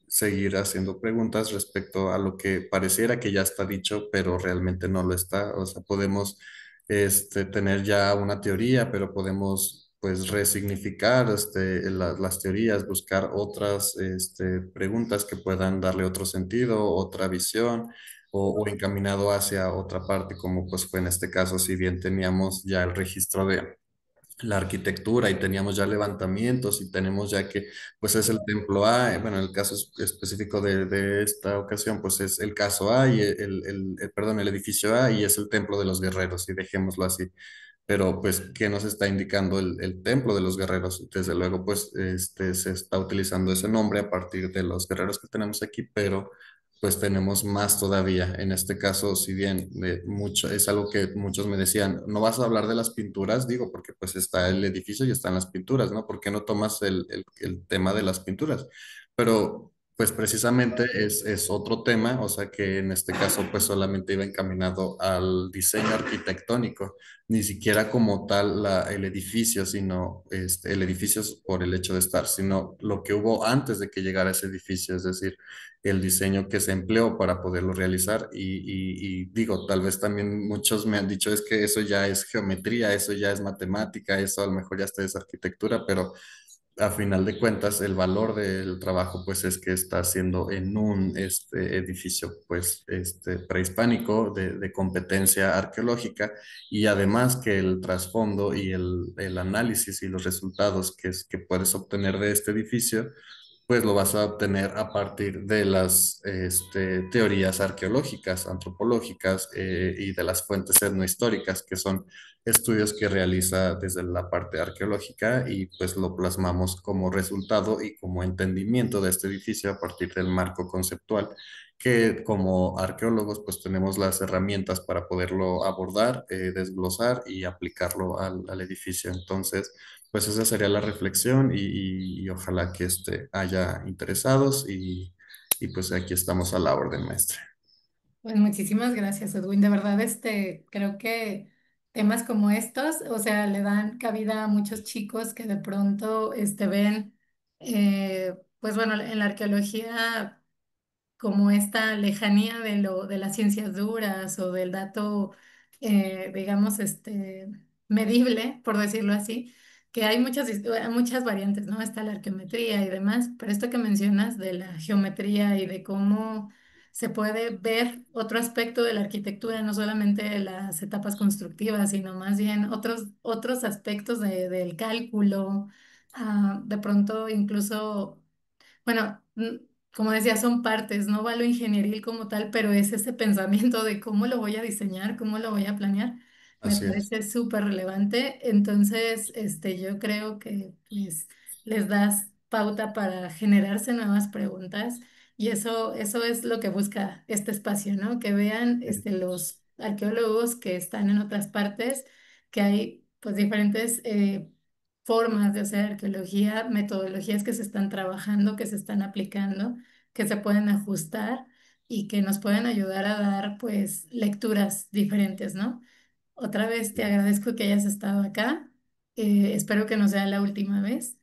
seguir haciendo preguntas respecto a lo que pareciera que ya está dicho, pero realmente no lo está. O sea, podemos tener ya una teoría, pero podemos pues resignificar las teorías, buscar otras preguntas que puedan darle otro sentido, otra visión o encaminado hacia otra parte, como pues fue en este caso, si bien teníamos ya el registro de la arquitectura y teníamos ya levantamientos y tenemos ya que pues es el templo A, bueno, en el caso específico de esta ocasión pues es el caso A y perdón, el edificio A y es el templo de los guerreros y dejémoslo así. Pero pues, ¿qué nos está indicando el templo de los guerreros? Desde luego, pues, se está utilizando ese nombre a partir de los guerreros que tenemos aquí, pero pues tenemos más todavía. En este caso, si bien mucho, es algo que muchos me decían, no vas a hablar de las pinturas, digo, porque pues está el edificio y están las pinturas, ¿no? ¿Por qué no tomas el tema de las pinturas? Pero pues precisamente es otro tema, o sea que en este caso pues solamente iba encaminado al diseño arquitectónico, ni siquiera como tal el edificio, sino el edificio es por el hecho de estar, sino lo que hubo antes de que llegara ese edificio, es decir, el diseño que se empleó para poderlo realizar. Y digo, tal vez también muchos me han dicho es que eso ya es geometría, eso ya es matemática, eso a lo mejor ya está es arquitectura, pero a final de cuentas, el valor del trabajo, pues, es que está haciendo en un edificio, pues, prehispánico de competencia arqueológica y además que el trasfondo y el análisis y los resultados que puedes obtener de este edificio pues lo vas a obtener a partir de las teorías arqueológicas, antropológicas y de las fuentes etnohistóricas, que son estudios que realiza desde la parte arqueológica y pues lo plasmamos como resultado y como entendimiento de este edificio a partir del marco conceptual que como arqueólogos pues tenemos las herramientas para poderlo abordar, desglosar y aplicarlo al edificio. Entonces, pues esa sería la reflexión y ojalá que haya interesados y pues aquí estamos a la orden, maestra. Pues muchísimas gracias, Edwin. De verdad, creo que temas como estos, o sea, le dan cabida a muchos chicos que de pronto, ven, pues bueno, en la arqueología como esta lejanía de las ciencias duras o del dato, digamos, medible, por decirlo así, que hay muchas variantes, ¿no? Está la arqueometría y demás, pero esto que mencionas de la geometría y de cómo se puede ver otro aspecto de la arquitectura, no solamente las etapas constructivas, sino más bien otros aspectos del cálculo, de pronto incluso bueno, como decía, son partes, no va lo ingenieril como tal, pero es ese pensamiento de cómo lo voy a diseñar, cómo lo voy a planear, me Así es. parece súper relevante. Entonces, yo creo que pues les das pauta para generarse nuevas preguntas y eso es lo que busca este espacio, ¿no? Que vean los arqueólogos que están en otras partes, que hay pues diferentes formas de hacer arqueología, metodologías que se están trabajando, que se están aplicando, que se pueden ajustar y que nos pueden ayudar a dar pues lecturas diferentes, ¿no? Otra vez te agradezco que hayas estado acá. Espero que no sea la última vez.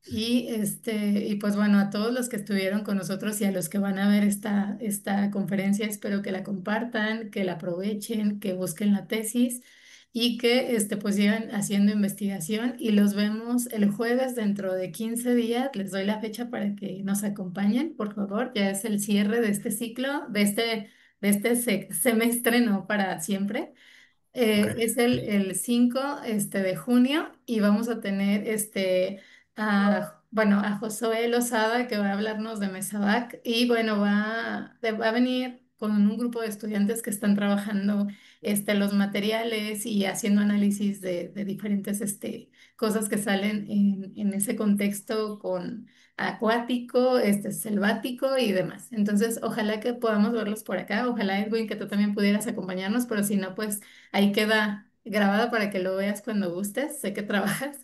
Y pues bueno, a todos los que estuvieron con nosotros y a los que van a ver esta conferencia, espero que la compartan, que la aprovechen, que busquen la tesis y que pues sigan haciendo investigación. Y los vemos el jueves dentro de 15 días. Les doy la fecha para que nos acompañen, por favor. Ya es el cierre de este ciclo, de este semestre, no para siempre. Ok. Es el 5 de junio y vamos a tener bueno, a Josué Lozada que va a hablarnos de Mesabac y bueno, va a venir con un grupo de estudiantes que están trabajando los materiales y haciendo análisis de diferentes cosas que salen en ese contexto con acuático, selvático y demás. Entonces, ojalá que podamos verlos por acá. Ojalá, Edwin, que tú también pudieras acompañarnos, pero si no, pues ahí queda grabada para que lo veas cuando gustes. Sé que trabajas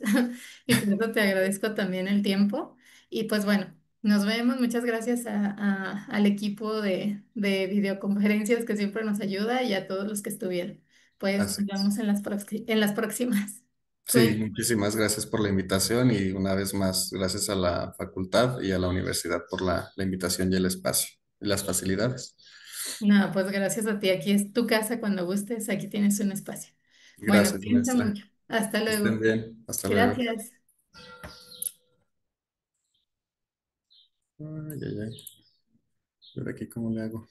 y por eso te agradezco también el tiempo. Y pues bueno, nos vemos. Muchas gracias al equipo de videoconferencias que siempre nos ayuda y a todos los que estuvieron. Pues Así nos es. vemos en las próximas. Sí, Cuídate. muchísimas gracias por la invitación y una vez más, gracias a la facultad y a la universidad por la invitación y el espacio y las facilidades. No, pues gracias a ti. Aquí es tu casa cuando gustes. Aquí tienes un espacio. Bueno, Gracias, piensa maestra. mucho. Hasta Que estén luego. bien. Hasta luego. Gracias. Ay, ay, ay. ¿Y ahora aquí cómo le hago?